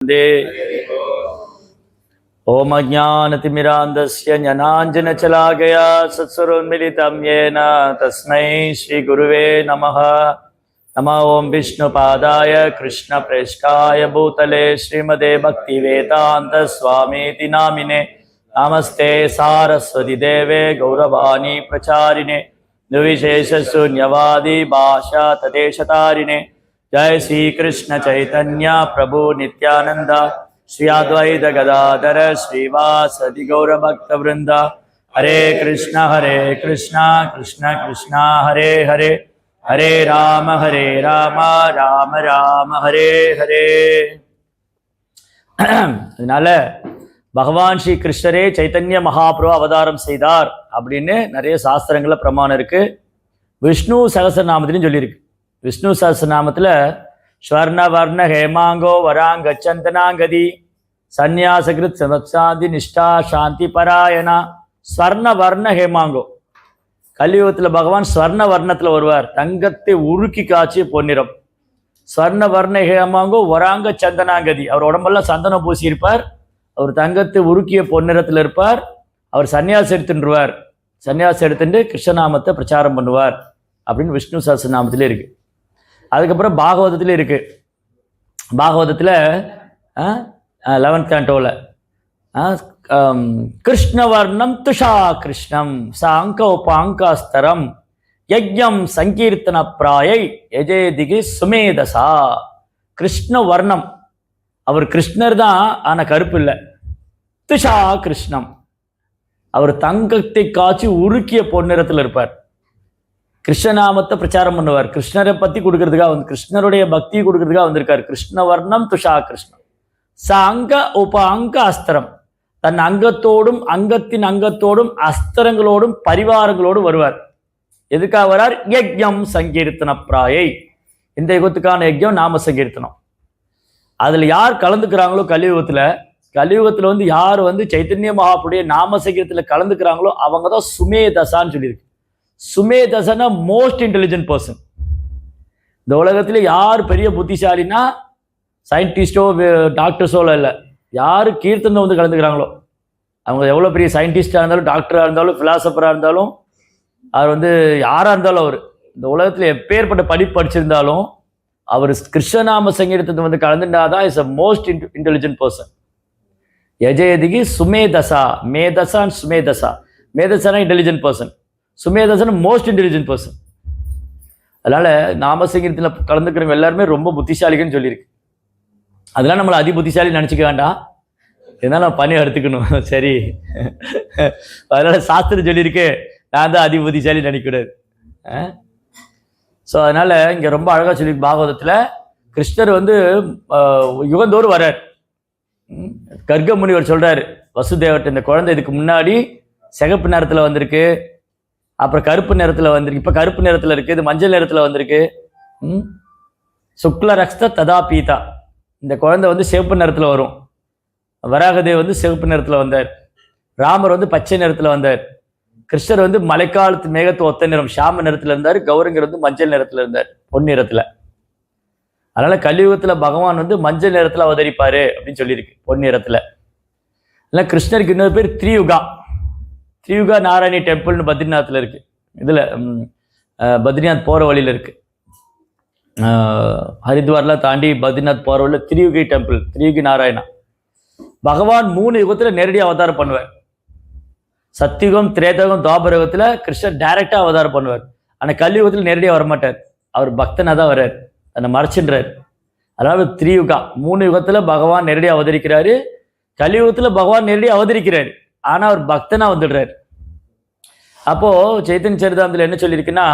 वन्दे। ओम अज्ञानतिमिरान्धस्य ज्ञानाञ्जनशलाकया सत्स्वरोन्मिलितं येन तस्मै श्रीगुरुवे नमः। नमो ओं विष्णुपादाय कृष्णप्रेष्ठाय भूतले श्रीमते भक्तिवेदान्तस्वामीति नामिने। नमस्ते सारस्वती देवे गौरवाणी प्रचारिणे निर्विशेषशून्यवादी भाषा तदेशतारिणे। जय श्री कृष्ण चैतन्य प्रभु नित्यानंद श्री अद्वैत गदाधर श्रीवासदि गौरभक्तवृंद। हरे कृष्ण कृष्ण कृष्ण हरे हरे, हरे राम राम राम हरे हरे। அதனால பகவான் ஸ்ரீ கிருஷ்ணரே சைத்தன்ய மகாபிரபு அவதாரம் செய்தார் அப்படின்னு நிறைய சாஸ்திரங்கள்ல பிரமாணம் இருக்கு. விஷ்ணு சகஸ்ரநாமத்திலையும் சொல்லியிருக்கு. விஷ்ணு சகஸ்ரநாமத்தில் ஸ்வர்ண வர்ண ஹேமாங்கோ வராங்கச்சந்தனாங்கதி சந்நியாசகிருத் சமத்சாந்தி நிஷ்டா சாந்தி பராயணா. ஸ்வர்ண வர்ண ஹேமாங்கோ, கலியுகத்தில் பகவான் ஸ்வர்ண வர்ணத்தில் வருவார், தங்கத்தை உருக்கி காய்ச்சி பொன்னிறம். ஸ்வர்ண வர்ண ஹேமாங்கோ வராங்க சந்தனாங்கதி, அவர் உடம்பெல்லாம் சந்தனம் பூசி இருப்பார், அவர் தங்கத்தை உருக்கிய பொன்னிறத்தில் இருப்பார். அவர் சன்னியாசம் எடுத்துருவார், சன்னியாசம் எடுத்துட்டு கிருஷ்ணநாமத்தை பிரச்சாரம் பண்ணுவார் அப்படின்னு விஷ்ணு சஹஸ்ரநாமத்திலே இருக்கு. அதுக்கப்புறம் பாகவதத்தில் இருக்கு. பாகவதத்தில் 11th cantoல கிருஷ்ணவர்ணம் துஷா கிருஷ்ணம் சாங்க உபாங்காஸ்தரம் யஜ்யம் சங்கீர்த்தன பிராயை எஜேதிகி சுமேதசா. கிருஷ்ண வர்ணம், அவர் கிருஷ்ணர் தான், ஆனா கருப்பு இல்லை. துஷா கிருஷ்ணம், அவர் தங்கத்தை காய்ச்சி உருக்கிய பொன்னிறத்தில் இருப்பார். கிருஷ்ணநாமத்தை பிரச்சாரம் பண்ணுவார், கிருஷ்ணரை பத்தி கொடுக்கறதுக்காக வந்து, கிருஷ்ணருடைய பக்தி கொடுக்கறதுக்காக வந்திருக்காரு. கிருஷ்ணவர்ணம் துஷா கிருஷ்ணம் சாங்க உபாங்க அஸ்திரம், தன் அங்கத்தோடும் அங்கத்தின் அங்கத்தோடும் அஸ்திரங்களோடும் பரிவாரங்களோடும் வருவார். எதுக்காக வரார்? யஜ்யம் சங்கீர்த்தன பிராயை, இந்த யுகத்துக்கான யஜ்யம் நாம சங்கீர்த்தனம். அதுல யார் கலந்துக்கிறாங்களோ கலியுகத்துல வந்து யார் வந்து சைத்தன்ய மகாபுடைய நாம சங்கீர்த்தத்துல கலந்துக்கிறாங்களோ அவங்க தான் சுமேதசான்னு சொல்லியிருக்கு. சுமேதசனா மோஸ்ட் இன்டெலிஜென்ட் பர்சன். இந்த உலகத்துல யார் பெரிய புத்திசாலினா சயின்டிஸ்டோ டாக்டர்ஸோ இல்லை, யார் கீர்த்தனை வந்து கலந்துக்கிறாங்களோ அவங்க எவ்வளோ பெரிய சயின்டிஸ்டாக இருந்தாலும் டாக்டராக இருந்தாலும் ஃபிலாசபராக இருந்தாலும் அவர் வந்து யாராக இருந்தாலும், அவர் இந்த உலகத்தில் எப்பேற்பட்ட படிப்பு படிச்சிருந்தாலும் அவர் கிருஷ்ணநாம சங்கீதத்தை வந்து கலந்துட்டாதான் is a most intelligent person. யஜயதிகி சுமேதசா, மேதசா அண்ட் சுமேதசா. மேதசானா இன்டெலிஜென்ட் பர்சன், சுமேதசன் மோஸ்ட் இன்டெலிஜென்ட் பர்சன். அதனால நாம சங்கீதத்தில் கலந்துக்கிறவங்க எல்லாருமே ரொம்ப புத்திசாலிகள்னு சொல்லியிருக்கு. அதெல்லாம் நம்மளை அதி புத்திசாலி நினச்சிக்க வேண்டாம், இதனால நம்ம பணி எடுத்துக்கணும். சரி, அதனால சாஸ்திரம் சொல்லியிருக்கு, நான் தான் அதி புத்திசாலி நினைக்கூடாது. ஸோ அதனால இங்கே ரொம்ப அழகாக சொல்லியிருக்கு பாகவதத்தில். கிருஷ்ணர் வந்து யுகந்தோறும் வர்றார். கர்க முனிவர் சொல்றாரு வசுதேவர்கிட்ட, இந்த குழந்தை இதுக்கு முன்னாடி சிகப்பு நிறத்தில் வந்திருக்கு, அப்புறம் கருப்பு நிறத்தில் வந்திருக்கு, இப்போ கருப்பு நிறத்தில் இருக்கு, இது மஞ்சள் நிறத்தில் வந்திருக்கு. சுக்ல ரக்ஸ்த ததா பீதா, இந்த குழந்தை வந்து சிவப்பு நிறத்தில் வரும். வராகதேவ் வந்து சிவப்பு நிறத்தில் வந்தார், ராமர் வந்து பச்சை நிறத்தில் வந்தார், கிருஷ்ணர் வந்து மழைக்காலத்து மேகத்து ஒத்த நிறம் ஷாம நிறத்தில் இருந்தார், கௌரங்கர் வந்து மஞ்சள் நிறத்தில் இருந்தார், பொன்னிறத்தில். அதனால கலியுகத்துல பகவான் வந்து மஞ்சள் நிறத்துல அவதரிப்பாரு அப்படின்னு சொல்லியிருக்கு, பொன்னிறத்துல. இல்லை கிருஷ்ணருக்கு இன்னொரு பேர் திரியுகா. திரியுகா நாராயணி டெம்பிள்னு பத்ரிநாத்ல இருக்கு. இதுல பத்ரிநாத் போற வழியில இருக்கு, ஹரித்வார்லாம் தாண்டி பத்ரிநாத் போற வழியில திரியுகி டெம்பிள், திரியுகி நாராயணா. பகவான் 3 யுகத்துல நேரடியாக அவதாரம் பண்ணுவார். சத்தியுகம், திரேதயுகம், துவாபரயுகத்துல கிருஷ்ணர் டைரக்டா அவதாரம் பண்ணுவார். ஆனா கலியுகத்துல நேரடியாக வரமாட்டார், அவர் பக்தனா தான் வர்றார், தன்னை மறைச்சின்றார். அதாவது திரியுகா 3 யுகத்துல பகவான் நேரடியாக அவதரிக்கிறாரு, கலியுகத்துல பகவான் நேரடியாக அவதரிக்கிறாரு, ஆனா அவர் பக்தனா வந்துடுறாரு. அப்போ சைத்தன்ய சரிதாமத்தில் என்ன சொல்லியிருக்குன்னா,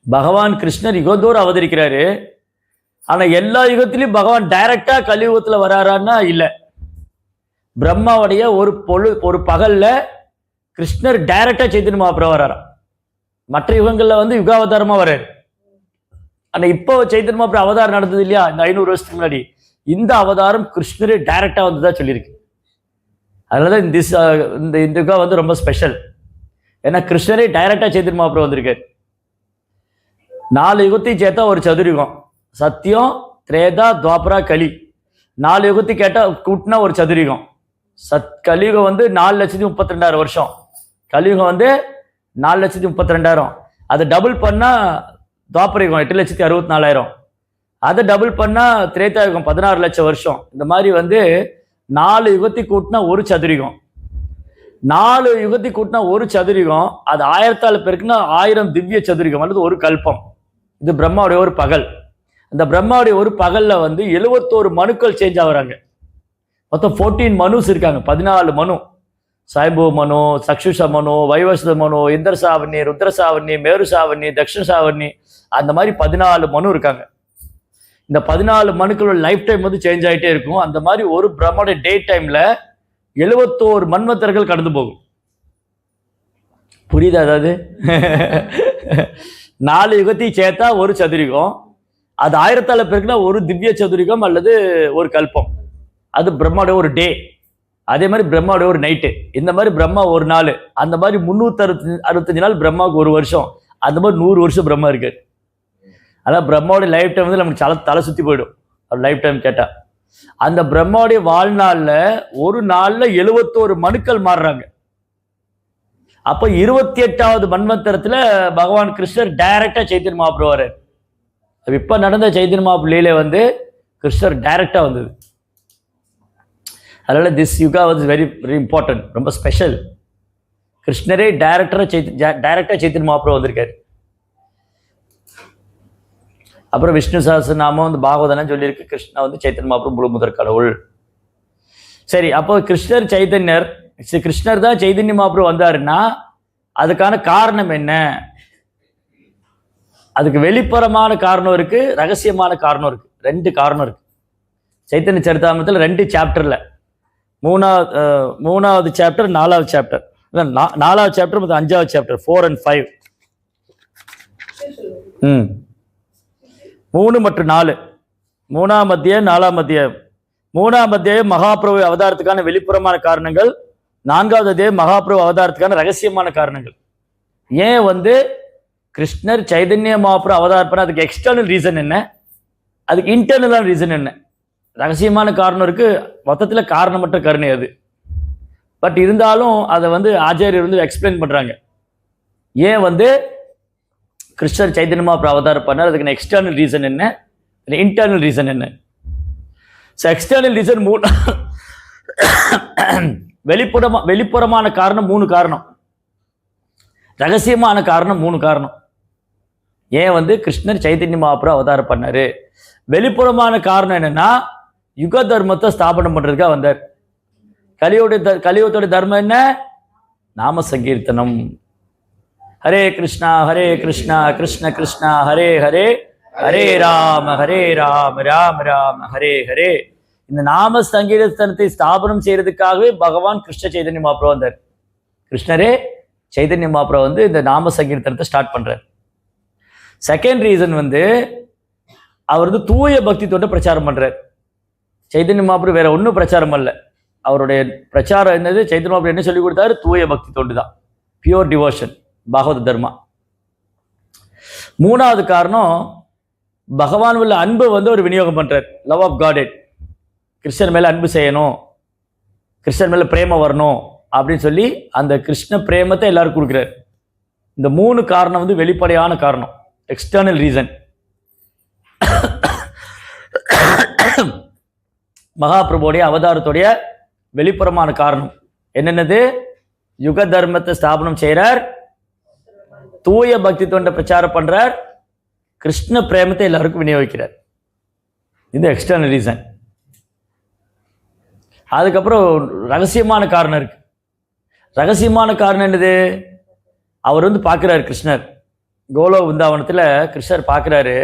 பகவான் கிருஷ்ணர் யுகந்தோறும் அவதரிக்கிறாரு, ஆனா எல்லா யுகத்திலையும் பகவான் டைரக்டா கலியுகத்துல வராரான்னா இல்லை. பிரம்மாவுடைய ஒரு பகல்ல கிருஷ்ணர் டைரக்டா சைத்தன்ய மகாபிரபு வராரா. மற்ற யுகங்கள்ல வந்து யுகாவதாரமா வர்றாரு. ஆனா இப்போ சைத்தன்ய மகாபிரபு அவதாரம் நடந்தது இல்லையா, இந்த 500 வருஷத்துக்கு முன்னாடி, இந்த அவதாரம் கிருஷ்ணரே டைரக்டா வந்துதான் சொல்லியிருக்கு. அதனாலதான் இந்த யுகம் வந்து ரொம்ப ஸ்பெஷல். ஏன்னா கிருஷ்ணரே டைரக்டா சைத்தன்ய மகாபிரபு வந்திருக்காரு. 4 யுகத்தையும் சேர்த்தா ஒரு சதுர்யுகம். சத்தியம், திரேதா, துவாபரா, கலி. 4 யுகத்தை கேட்டால் கூட்டினா ஒரு சதுரிகம். கலியுகம் வந்து 4,32,000 வருஷம். கலியுகம் வந்து 4,32,000. அதை டபுள் பண்ணால் துவாபரயுகம் 8,64,000. அதை டபுள் பண்ணால் திரேதாயுகம் 16 லட்சம் வருஷம். இந்த மாதிரி வந்து 4 யுகத்தை கூட்டினா ஒரு சதுரிகம். 4 யுகத்தை கூட்டினா ஒரு சதுரிகம். அது 1000ஆல் பெருக்குன்னா 1000 திவ்ய சதுரிகம் அல்லது ஒரு கல்பம். இது பிரம்மாவுடைய ஒரு பகல். அந்த பிரம்மாவுடைய ஒரு பகல்ல வந்து 71 மனுக்கள் சேஞ்ச் ஆகுறாங்க. மொத்தம் 14 மனுஸ் இருக்காங்க. 14 மனு. சாய்போ மனு, சக்ஷுஷ மனு, வைவஸ்த மனு, இந்திர சாவர்ணி, ருத்ர சாவர்ணி, மேரு சாவர்ணி, தக்ஷிண சாவர்ணி, அந்த மாதிரி 14 மனு இருக்காங்க. இந்த 14 மனுக்களோட லைஃப் டைம் வந்து சேஞ்ச் ஆகிட்டே இருக்கும். அந்த மாதிரி ஒரு பிரம்மாவுடைய டே டைம்ல 71 மன்வந்தர்கள் கடந்து போகும். புரியுதா? அதாவது 4 யுகத்தை சேர்த்தா ஒரு சதுரிகம். அது 1000ஆல் பெருக்குனா ஒரு திவ்ய சதுரிகம் அல்லது ஒரு கல்பம். அது பிரம்மாவுடைய ஒரு டே. அதே மாதிரி பிரம்மாவுடைய ஒரு நைட்டு. இந்த மாதிரி பிரம்மா ஒரு நாள். அந்த மாதிரி 365 நாள் பிரம்மாவுக்கு ஒரு வருஷம். அந்த மாதிரி 100 வருஷம் பிரம்மா இருக்கு. அதான் பிரம்மாவுடைய லைஃப் டைம் வந்து நமக்கு தலை சுற்றி போயிடும். லைஃப் டைம் கேட்டால் அந்த பிரம்மாவுடைய வாழ்நாளில் ஒரு நாளில் 71 மனுக்கள் மாறுறாங்க. அப்போ 28வது மன்வந்தரத்தில் பகவான் கிருஷ்ணர் டைரக்டாக சைத்தன்ய மகாபிரபு வர்றார். இப்போ நடந்த சைத்தன்ய மகாபிரபு லீலை வந்து கிருஷ்ணர் டைரக்டாக வந்தது. அதனால this Yuga was very very important, ரொம்ப ஸ்பெஷல். கிருஷ்ணரே டைரக்டாக சைத்தன்ய மகாபிரபு வந்திருக்காரு. அப்புறம் விஷ்ணு சஹஸ்ரநாமம் வந்து பாகவதனம் சொல்லியிருக்கு. கிருஷ்ணா வந்து சைத்தன்ய மகாபிரபு முழு முதற் கடவுள். சரி, அப்போ கிருஷ்ணர் தான் சைதன்ய மகாபிரபு வந்தாருன்னா அதுக்கான காரணம் என்ன? அதுக்கு வெளிப்புறமான காரணம் இருக்கு, ரகசியமான காரணம் இருக்கு. 2 காரணம் இருக்கு. சைத்தன்ய சரிதாமிரத்தில் 2 சாப்டர்ல 3வது சாப்டர் 4வது சாப்டர் 4வது சாப்டர் மற்றும் 5வது சாப்டர் 4 and 5 3 மற்றும் 4 3ஆம் அத்தியாயம் 4ஆம் அத்தியாயம். 3ஆம் அத்தியாயம் மகாபிரபு அவதாரத்துக்கான வெளிப்புறமான காரணங்கள். 4வது அத்தியாயம் மகாபிரபு அவதாரத்துக்கான ரகசியமான காரணங்கள். ஏன் வந்து கிருஷ்ணர் சைதன்ய மகாபிரபு அவதாரம் பண்ண அதுக்கு எக்ஸ்டர்னல் ரீசன் என்ன, அதுக்கு இன்டர்னலான ரீசன் என்ன? ரகசியமான காரணம் இருக்கு, மொத்தத்தில் காரணமற்ற கருணை அது. பட் இருந்தாலும் அதை வந்து ஆச்சாரியர் வந்து எக்ஸ்பிளைன் பண்றாங்க. ஏன் வந்து கிருஷ்ணர் சைதன்ய மகாபிரபு அவதாரம் பண்ணார், அதுக்கு எக்ஸ்டர்னல் ரீசன் என்ன, இன்டர்னல் ரீசன் என்ன? ஸோ எக்ஸ்டர்னல் ரீசன் 3, வெளிப்புறமான காரணம் 3 காரணம், ரகசியமான காரணம் 3 காரணம். ஏன் வந்து கிருஷ்ணர் சைதன்ய மகாபிரபு அவதாரம் பண்ணாரு? வெளிப்புறமான காரணம் என்னன்னா யுக தர்மத்தை ஸ்தாபனம் பண்றதுக்காக வந்தார். கலியுகத்தோட தர்மம் என்ன? நாம சங்கீர்த்தனம். ஹரே கிருஷ்ணா கிருஷ்ண கிருஷ்ணா ஹரே ஹரே, ஹரே ராம ராம ராம ஹரே ஹரே. இந்த நாம சங்கீர்த்தனத்தை ஸ்தாபனம் செய்யறதுக்காகவே பகவான் கிருஷ்ண சைதன்ய மகாபிரபு வந்தார். கிருஷ்ணரே சைதன்ய மகாபிரபு வந்து இந்த நாம சங்கீர்த்தனத்தை ஸ்டார்ட் பண்றார். செகண்ட் ரீசன் வந்து அவர் வந்து தூய பக்தி தொண்டு பிரச்சாரம் பண்றார். சைதன்ய மகாபிரபு வேற ஒன்றும் பிரச்சாரம் பண்ணல. அவருடைய பிரச்சாரம் என்னது? சைதன்ய மகாபிரபு என்ன சொல்லி கொடுத்தாரு? தூய பக்தி தொண்டு தான், பியூர் டிவோஷன், பாகவத தர்மா. 3வது காரணம், பகவான் உள்ள அன்பு வந்து ஒரு விநியோகம் பண்றார். Love of God. கிருஷ்ணன் மேல அன்பு செய்யணும், கிருஷ்ணன் மேல பிரேமம் வரணும் அப்படின்னு சொல்லி அந்த கிருஷ்ண பிரேமத்தை எல்லாருக்கும் கொடுக்குறாரு. இந்த 3 காரணம் வந்து வெளிப்படையான காரணம், எக்ஸ்டர்னல் ரீசன். மகாபிரபுடைய அவதாரத்துடைய வெளிப்புறமான காரணம் என்னென்னது? யுக தர்மத்தை ஸ்தாபனம் செய்கிறார், தூய பக்தி தொண்டை பிரச்சாரம் பண்றார், கிருஷ்ண பிரேமத்தை எல்லாருக்கும் விநியோகிக்கிறார். இது எக்ஸ்டர்னல் ரீசன். அதுக்கப்புறம் ரகசியமான காரணம் இருக்கு. ரகசியமான காரணம் என்னது? அவர் வந்து பார்க்குறாரு, கிருஷ்ணர் கோலோ விருந்தாவனத்தில் கிருஷ்ணர் பார்க்குறாரு.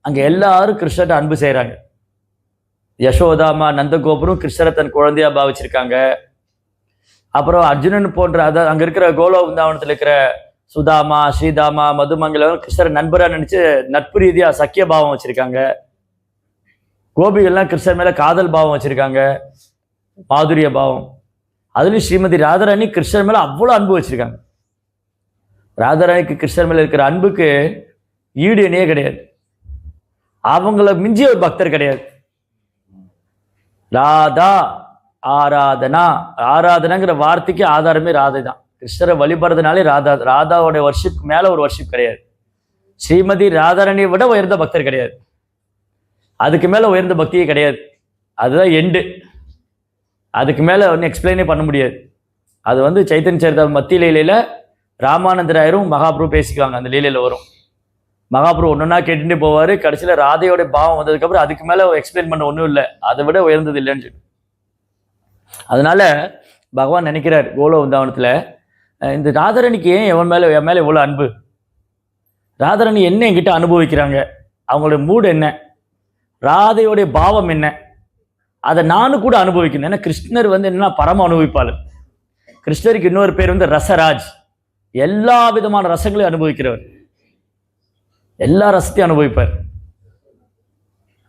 அங்கே எல்லாரும் கிருஷ்ணர்கிட்ட அன்பு செய்கிறாங்க. யசோதாமா நந்தகோபுரம் கிருஷ்ணரை தன் குழந்தையா பாவிச்சிருக்காங்க. அப்புறம் அர்ஜுனன் போன்ற அதாவது அங்கே இருக்கிற கோலோ விருந்தாவனத்தில் இருக்கிற சுதாமா, ஸ்ரீதாமா, மதுமங்கலம் கிருஷ்ணரை நண்பராக நினைச்சு நட்பு ரீதியா சக்கிய பாவம் வச்சிருக்காங்க. கோபிகள்லாம் கிருஷ்ணர் மேல காதல் பாவம் வச்சிருக்காங்க, மாதுரிய பாவம். அதுலயும் ஸ்ரீமதி ராதாராணி கிருஷ்ணர் மேல அவ்வளவு அன்பு வச்சிருக்காங்க. ராதாராணிக்கு கிருஷ்ணர் மேல இருக்கிற அன்புக்கு ஈடு இணையே கிடையாது. அவங்கள மிஞ்சிய ஒரு பக்தர் கிடையாது. ராதா ஆராதனா, ஆராதனைங்கிற வார்த்தைக்கு ஆதாரமே ராதை தான். கிருஷ்ணரை வழிபடுறதுனாலே ராதா, ராதாவோட வர்ஷிப் மேல ஒரு வர்ஷிப் கிடையாது. ஸ்ரீமதி ராதாரணியை விட உயர்ந்த பக்தர் கிடையாது, அதுக்கு மேல உயர்ந்த பக்தியே கிடையாது. அதுதான் எண்டு, அதுக்கு மேல ஒன்றும் எக்ஸ்பிளைனே பண்ண முடியாது. அது வந்து சைத்தன்ய சரித மத்திய லீலையில ராமானந்தராயரும் மகாபிரபு பேசிக்குவாங்க. அந்த லீலையில வரும், மகாபிரபு ஒன்னொன்னா கேட்டுட்டே போவாரு. கடைசியில ராதையோட பாவம் வந்ததுக்கப்புறம் அதுக்கு மேல எக்ஸ்பிளைன் பண்ண ஒன்றும் இல்லை, அதை விட உயர்ந்தது இல்லைன்னு சொல்லி. அதனால பகவான் நினைக்கிறார் கோலோ வந்தாவனத்துல, இந்த ராதாரணிக்கு ஏன் என் மேல எவ்வளவு அன்பு, ராதாரணி என்ன என்கிட்ட அனுபவிக்கிறாங்க, அவங்களோட மூடு என்ன, ராதையோடைய பாவம் என்ன, அதை நானும் கூட அனுபவிக்கணும். ஏன்னா கிருஷ்ணர் வந்து என்ன பரம அனுபவிப்பாளர். கிருஷ்ணருக்கு இன்னொரு பேர் வந்து ரசராஜ், எல்லா விதமான ரசங்களையும் அனுபவிக்கிறவர், எல்லா ரசத்தையும் அனுபவிப்பார்.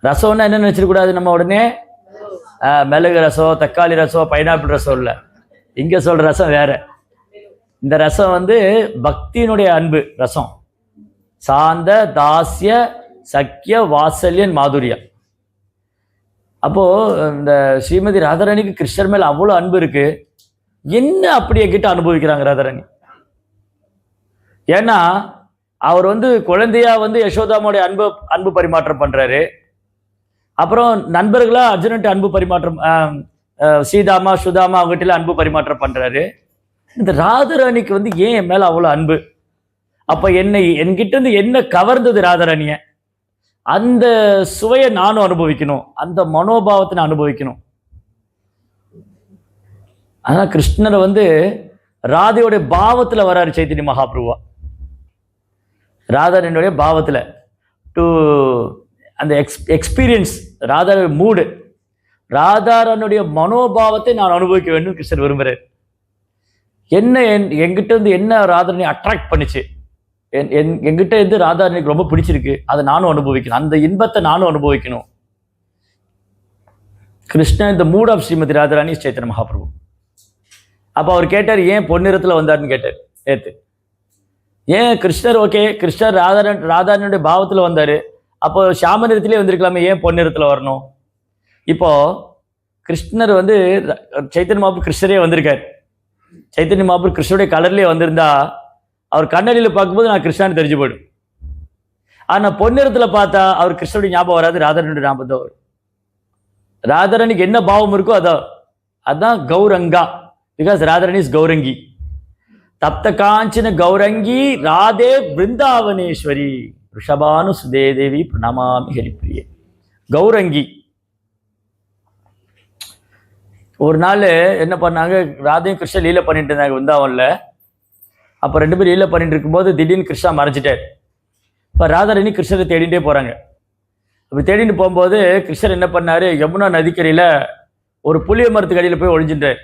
ரசம்னா என்ன நினைச்சிடக்கூடாது நம்ம உடனே மிளகு ரசம், தக்காளி ரசம், பைனாப்பிள் ரசம் இல்லை. இங்க சொல்ற ரசம் வேற. இந்த ரசம் வந்து பக்தியினுடைய அன்பு ரசம், சாந்த தாசிய சக்கிய வாசல்யன் மாதுரியம். அப்போ இந்த ஸ்ரீமதி ராதாரணிக்கு கிருஷ்ணர் மேல அவ்வளவு அன்பு இருக்கு. என்ன அப்படி என்கிட்ட அனுபவிக்கிறாங்க ராதாரணி? ஏன்னா அவர் வந்து குழந்தையா வந்து யசோதாமோடைய அன்பு பரிமாற்றம் பண்றாரு. அப்புறம் நண்பர்களா அர்ஜுனன்ட்டு அன்பு பரிமாற்றம், சீதாமா சுதாமா அவங்ககிட்ட அன்பு பரிமாற்றம் பண்றாரு. இந்த ராதாரணிக்கு வந்து ஏன் என் மேல அவ்வளவு அன்பு? அப்ப என்கிட்ட இருந்து என்ன கவர்ந்தது ராதாரணிய, அந்த சுவையை நானும் அனுபவிக்கணும், அந்த மனோபாவத்தை நான் அனுபவிக்கணும். ஆனா கிருஷ்ணரை வந்து ராதையோடைய பாவத்துல வராரு சைத்தன்ய மகாபிரபுவா. ராதாரணியோடைய பாவத்துல டு அந்த எக்ஸ்பீரியன்ஸ் ராதாரோட மூடு, ராதாரனுடைய மனோபாவத்தை நான் அனுபவிக்க வேண்டும் கிருஷ்ணர் விரும்புறாரு. என்ன என்கிட்ட இருந்து என்ன ராதாரணி அட்ராக்ட் பண்ணிச்சு, என்கிட்ட இருந்து ராதாரணிக்கு ரொம்ப பிடிச்சிருக்கு, அதை நானும் அனுபவிக்கணும், அந்த இன்பத்தை நானும் அனுபவிக்கணும். கிருஷ்ணன் இந்த மூட் ஆஃப் ஸ்ரீமதி ராதாராணி சைத்தன்ய மகாபிரபு. அப்போ அவர் கேட்டார், ஏன் பொன்னிறத்தில் வந்தார்னு கேட்டார் நேற்று. ஏன் கிருஷ்ணர் ஓகே, கிருஷ்ணர் ராதாரணியுடைய பாவத்தில் வந்தார், அப்போ சாம நிறத்திலே வந்திருக்கலாமே, ஏன் பொன்னிறத்தில் வரணும்? இப்போ கிருஷ்ணர் வந்து சைத்தன்ய மகாபிரபு கிருஷ்ணரே வந்திருக்கார். சைத்தன்ய மகாபிரபு கிருஷ்ணருடைய கலர்லேயே வந்திருந்தா அவர் கண்ணடியில் பார்க்கும்போது நான் கிருஷ்ணான்னு தெரிஞ்சு போயிடும். ஆனால் பொன்னிறத்தில் பார்த்தா அவர் கிருஷ்ணருடைய ஞாபகம் வராது, ராதாரணியுடைய ஞாபகம் தான் வரும். ராதாரணிக்கு என்ன பாவம் இருக்கோ அதான் கௌரங்கா, பிகாஸ் ராதாரணி இஸ் கௌரங்கி. தப்த காஞ்சன கௌரங்கி ராதே பிருந்தாவனேஸ்வரி ரிஷபானு சுதே தேவி பிரணமாமி ஹரிப்பிரியே. கௌரங்கி. ஒரு நாள் என்ன பண்ணாங்க, ராதையும் கிருஷ்ணன் லீலை பண்ணிட்டு இருந்தாங்க பிருந்தாவன்ல. அப்போ ரெண்டு பேரும் லீலை பண்ணிட்டு இருக்கும்போது திடீர்னு கிருஷ்ணா மறைச்சிட்டார். இப்போ ராதாரணி கிருஷ்ணரை தேடிட்டே போறாங்க. அப்படி தேடிட்டு போகும்போது கிருஷ்ணர் என்ன பண்ணாரு, யமுனா நதிக்கரையில ஒரு புளிய மரத்துக்கு அடியில் போய் ஒழிஞ்சுட்டார்.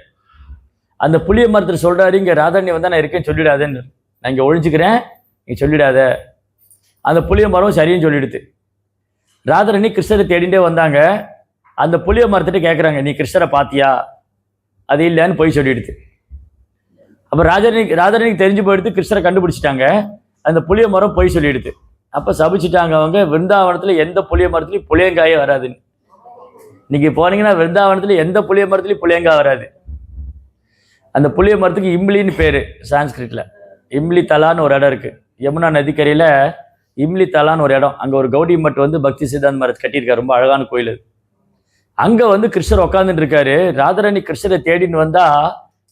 அந்த புளிய மரத்தில் சொல்றாரு, இங்க ராதாரணி வந்தா நான் இருக்கேன்னு சொல்லிடாதேன்னு, நான் இங்க ஒழிஞ்சுக்கிறேன், நீ சொல்லிடாத. அந்த புளிய மரம் சரின்னு சொல்லிடுது. ராதாரணி கிருஷ்ணரை தேடிட்டே வந்தாங்க. அந்த புளிய மரத்திட்ட கேட்குறாங்க, நீ கிருஷ்ணரை பார்த்தியா? அது இல்லைன்னு போய் சொல்லிடுது. அப்போ ராதாரணிக்கு தெரிஞ்சு போயிடுது, கிருஷ்ணரை கண்டுபிடிச்சிட்டாங்க. அந்த புளிய மரம் போய் சொல்லிடுது. அப்போ சபிச்சுட்டாங்க அவங்க, விருந்தாவனத்தில் எந்த புளிய மரத்துலையும் புளியங்காயே வராதுன்னு. இன்னைக்கு போனீங்கன்னா விருந்தாவனத்தில் எந்த புளிய மரத்துலையும் புளியங்காய் வராது. அந்த புளிய மரத்துக்கு இம்லின்னு பேர் சான்ஸ்கிரிட்ல. இம்லி தலான்னு ஒரு இடம் இருக்கு யமுனா நதிக்கரையில். இம்லி தலான்னு ஒரு இடம், அங்கே ஒரு கௌடி மட் வந்து பக்தி சித்தாந்த மரத்தை கட்டியிருக்காரு, ரொம்ப அழகான கோயில் அது. அங்கே வந்து கிருஷ்ணர் உட்காந்துட்டு இருக்காரு. ராதாரணி கிருஷ்ணரை தேடின்னு வந்தா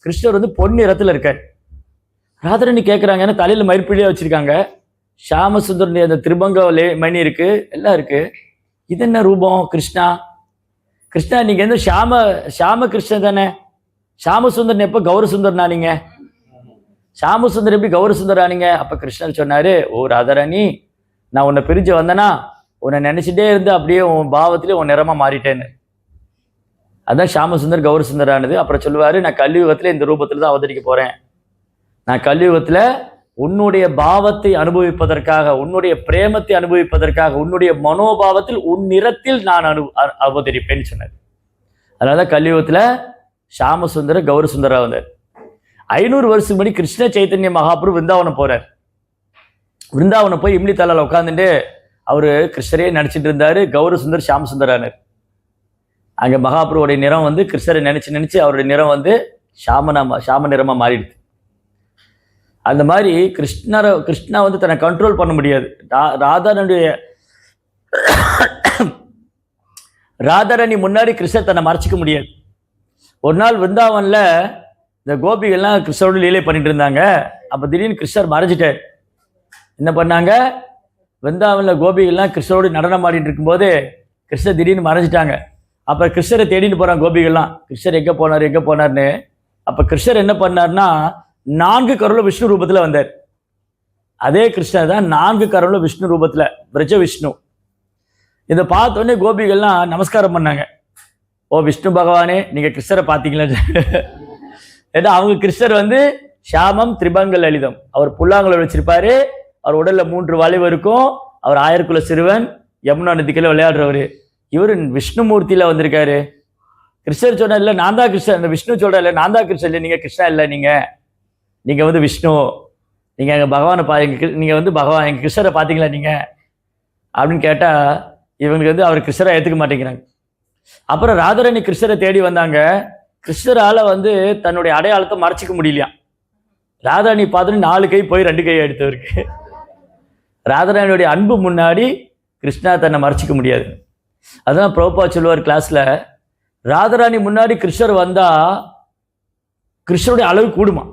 கிருஷ்ணர் வந்து பொன்னிறத்தில் இருக்கார். ராதாரணி கேட்குறாங்க, ஏன்னா தலையில் மயிர்பிழியாக வச்சிருக்காங்க, ஷாமசுந்தரனுடைய அந்த திருபங்க மணி இருக்கு, எல்லாம் இருக்கு, இது என்ன ரூபம்? கிருஷ்ணா கிருஷ்ணா நீங்க வந்து ஷாம கிருஷ்ணன் தானே, ஷாமசுந்தரன் எப்போ கௌரசுந்தரனா நீங்க? ஷாமசுந்தர் எப்படி கௌரசுந்தரா நீங்க? அப்ப கிருஷ்ணர் சொன்னாரு, ஓ ராதாராணி, நான் உன்னை பிரிஞ்சு வந்தேன்னா உன்னை நினைச்சிட்டே இருந்து அப்படியே உன் பாவத்திலே உன் நிறமா மாறிட்டேன்னு. அதான் ஷாமசுந்தர் கௌரசுந்தரானது. அப்புறம் சொல்லுவாரு, நான் கலியுகத்துல இந்த ரூபத்துல தான் அவதரிக்க போறேன். நான் கலியுகத்துல உன்னுடைய பாவத்தை அனுபவிப்பதற்காக, உன்னுடைய பிரேமத்தை அனுபவிப்பதற்காக, உன்னுடைய மனோபாவத்தில் உன் நிறத்தில் நான் அவதரிப்பேன்னு சொன்னார். அதனாலதான் கலியுகத்துல ஷாமசுந்தர கௌரசுந்தரா வந்தார். 500 வருஷத்துக்கு முன்னாடி கிருஷ்ண சைத்தன்ய மகாபிரபு விருந்தாவனம் போறார். விருந்தாவனம் போய் இம்லி தலால உட்காந்துட்டு அவரு கிருஷ்ணரே நடிச்சிட்டு இருந்தாரு. கௌரசுந்தர் ஷாமசுந்தரானார். அங்கே மகாபிரபுடைய நிறம் வந்து கிருஷ்ணரை நினைச்சு நினைச்சு அவருடைய நிறம் வந்து சாம நிறமாக மாறிடுது. அந்த மாதிரி கிருஷ்ணா வந்து தன்னை கண்ட்ரோல் பண்ண முடியாது. ராதாராணி முன்னாடி கிருஷ்ணர் தன்னை மறைச்சிக்க முடியாது. ஒரு நாள் விருந்தாவன்ல இந்த கோபிகள்லாம் கிருஷ்ணரோட லீலை பண்ணிட்டு இருந்தாங்க. அப்போ திடீர்னு கிருஷ்ணர் மறைஞ்சிட்டார். என்ன பண்ணாங்க, விருந்தாவன்ல கோபிகள்லாம் கிருஷ்ணரோடு நடனம் ஆடிட்டு இருக்கும்போது கிருஷ்ணர் திடீர்னு மறைஞ்சிட்டாங்க. அப்போ கிருஷ்ணரை தேடிட்டு போகிறாங்க கோபிகள்லாம், கிருஷ்ணர் எங்கே போனார்னு. அப்போ கிருஷ்ணர் என்ன பண்ணார்னா 4 கரவுல விஷ்ணு ரூபத்தில் வந்தார். அதே கிருஷ்ணர் தான் 4 கரவுல விஷ்ணு ரூபத்தில், பிரஜ விஷ்ணு. இதை பார்த்தோன்னே கோபிகள்லாம் நமஸ்காரம் பண்ணாங்க. ஓ விஷ்ணு பகவானே, நீங்கள் கிருஷ்ணரை பார்த்தீங்களா? ஏன்னா அவங்க கிருஷ்ணர் வந்து ஷாமம் திரிபங்கல் லலிதம், அவர் புல்லாங்குழல் வச்சிருப்பாரு, அவர் உடல்ல 3 வளைவு இருக்கும், அவர் ஆயர்குல சிறுவன், யமுனா நதிக்கல விளையாடுறவர். இவர் விஷ்ணுமூர்த்தியில வந்திருக்காரு. கிருஷ்ணர் சொன்ன இல்லை நான் தான் கிருஷ்ணன், அந்த விஷ்ணு சொல்ற இல்லை நான் தான் கிருஷ்ணன், இல்லை நீங்க கிருஷ்ணா இல்லை, நீங்க வந்து விஷ்ணு, நீங்க எங்க பகவானை நீங்க வந்து பகவான் எங்க கிருஷ்ணரை பார்த்தீங்களா நீங்க அப்படின்னு கேட்டா இவங்களுக்கு வந்து அவர் கிருஷ்ணரை ஏற்றுக்க மாட்டேங்கிறாங்க. அப்புறம் ராதாராணி கிருஷ்ணரை தேடி வந்தாங்க. கிருஷ்ணரால வந்து தன்னுடைய அடையாளத்தை மறைச்சிக்க முடியலையா. ராதாராணி பார்த்துட்டு 4 கை போய் 2 கை எடுத்தவருக்கு. ராதாராணியுடைய அன்பு முன்னாடி கிருஷ்ணா தன்னை மறைச்சிக்க முடியாது. அதான் பிரபுபா சொல்லுவார் கிளாஸ்ல, ராதாராணி முன்னாடி கிருஷ்ணர் வந்தா கிருஷ்ணருடைய அளவு கூடுமா,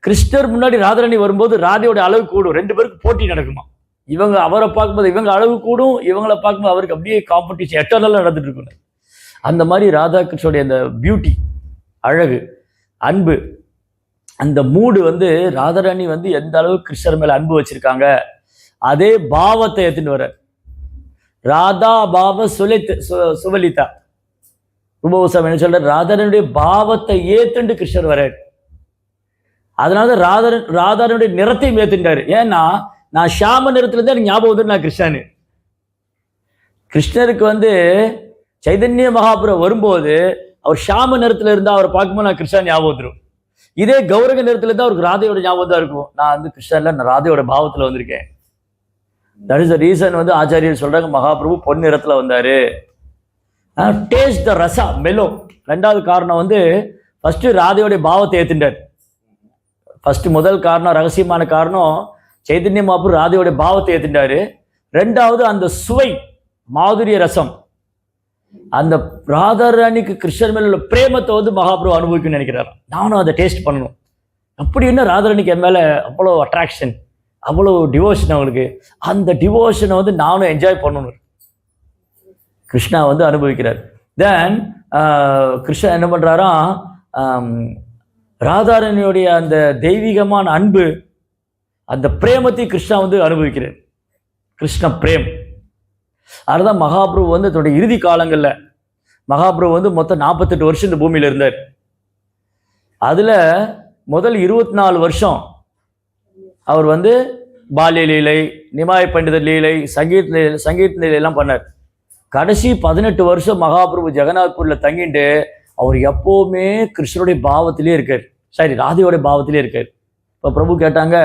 கிருஷ்ணர் முன்னாடி ராதாராணி வரும்போது ராதையோட அளவு கூடும், 2 பேருக்கு போட்டி நடக்குமா. இவங்க அவரை பார்க்கும்போது இவங்க அளவு கூடும், இவங்களை பார்க்கும்போது அவருக்கு அப்படியே காம்படிஷன் எட்டர்னலாக நடந்துட்டு இருக்கணும். அந்த மாதிரி ராதா கிருஷ்ணனுடைய அந்த பியூட்டி, அழகு, அன்பு, அந்த மூடு வந்து ராதாராணி வந்து எந்த அளவு கிருஷ்ணர் மேல அன்பு வச்சிருக்காங்க அதே பாவத்தை எடுத்துட்டு வர. ராதா பாவ சுவலிதா ரூபவசம் என்ன சொல்ற, ராதாரனுடைய பாவத்தை ஏத்துண்டு கிருஷ்ணர் வர. அதனால ராதாரனுடைய நிறத்தையும் ஏத்துட்டாரு. ஏன்னா நான் ஷாம நிறத்துல இருந்து எனக்கு ஞாபகம் வந்து நான் கிருஷ்ணனு. கிருஷ்ணருக்கு வந்து சைதன்ய மகாபுரம் வரும்போது அவர் ஷாம நிறத்துல இருந்தா அவரை பார்க்கும்போது நான் கிருஷ்ணன் ஞாபகம் வந்துடும். இதே கௌரக நிறத்துல இருந்தா அவருக்கு ராதையோட ஞாபகம் தான் இருக்கும். நான் வந்து கிருஷ்ணன்ல நான் ராதையோட பாவத்துல வந்திருக்கேன். தட் இஸ் த ரீசன் வந்து ஆச்சாரியர் சொல்றாங்க மகாபிரபு பொன் நிறத்துல வந்தாரு. டேஸ்ட் த ரசா மெலோ. 2வது காரணம் வந்து ஃபர்ஸ்ட் ராதையோடைய பாவத்தை ஏத்துட்டார். ஃபர்ஸ்ட் முதல் காரணம், ரகசியமான காரணம், சைதன்ய மகாபுரு ராதையோட பாவத்தை ஏத்துட்டாரு. 2வது அந்த சுவை, மாதுரிய ரசம், அந்த ராதாராணிக்கு கிருஷ்ணர் மேல உள்ள பிரேமத்தை வந்து மகாபிரபு அனுபவிக்கணும்னு நினைக்கிறார். நானும் அதை டேஸ்ட் பண்ணணும். அப்படி என்ன ராதாராணிக்கு என் மேல அவ்வளோ அட்ராக்ஷன், அவ்வளோ டிவோஷன் அவங்களுக்கு, அந்த டிவோஷனை வந்து நானும் என்ஜாய் பண்ணணும். கிருஷ்ணா வந்து அனுபவிக்கிறார். தென் கிருஷ்ணன் என்ன பண்றாராம், ராதாராணியோடைய அந்த தெய்வீகமான அன்பு, அந்த பிரேமத்தை கிருஷ்ணா வந்து அனுபவிக்கிறார். கிருஷ்ண பிரேம். அதுதான் மகாபிரபு வந்து தன்னுடைய இறுதி காலங்கள்ல, மகாபிரபு வந்து மொத்தம் 48 வருஷம் இந்த பூமியில இருந்தார். அதுல முதல் 24 வருஷம் அவர் வந்து பால்ய லீலை, நிமாய பண்டிதர் லீலை, சங்கீத லீலை எல்லாம் பண்ணார். கடைசி 18 வருஷம் மகாபிரபு ஜெகநாத்பூர்ல தங்கிட்டு அவர் எப்பவுமே கிருஷ்ணருடைய பாவத்திலே இருக்கார், சரி ராதையோட பாவத்திலே இருக்கார். இப்ப பிரபு கேட்டாங்க,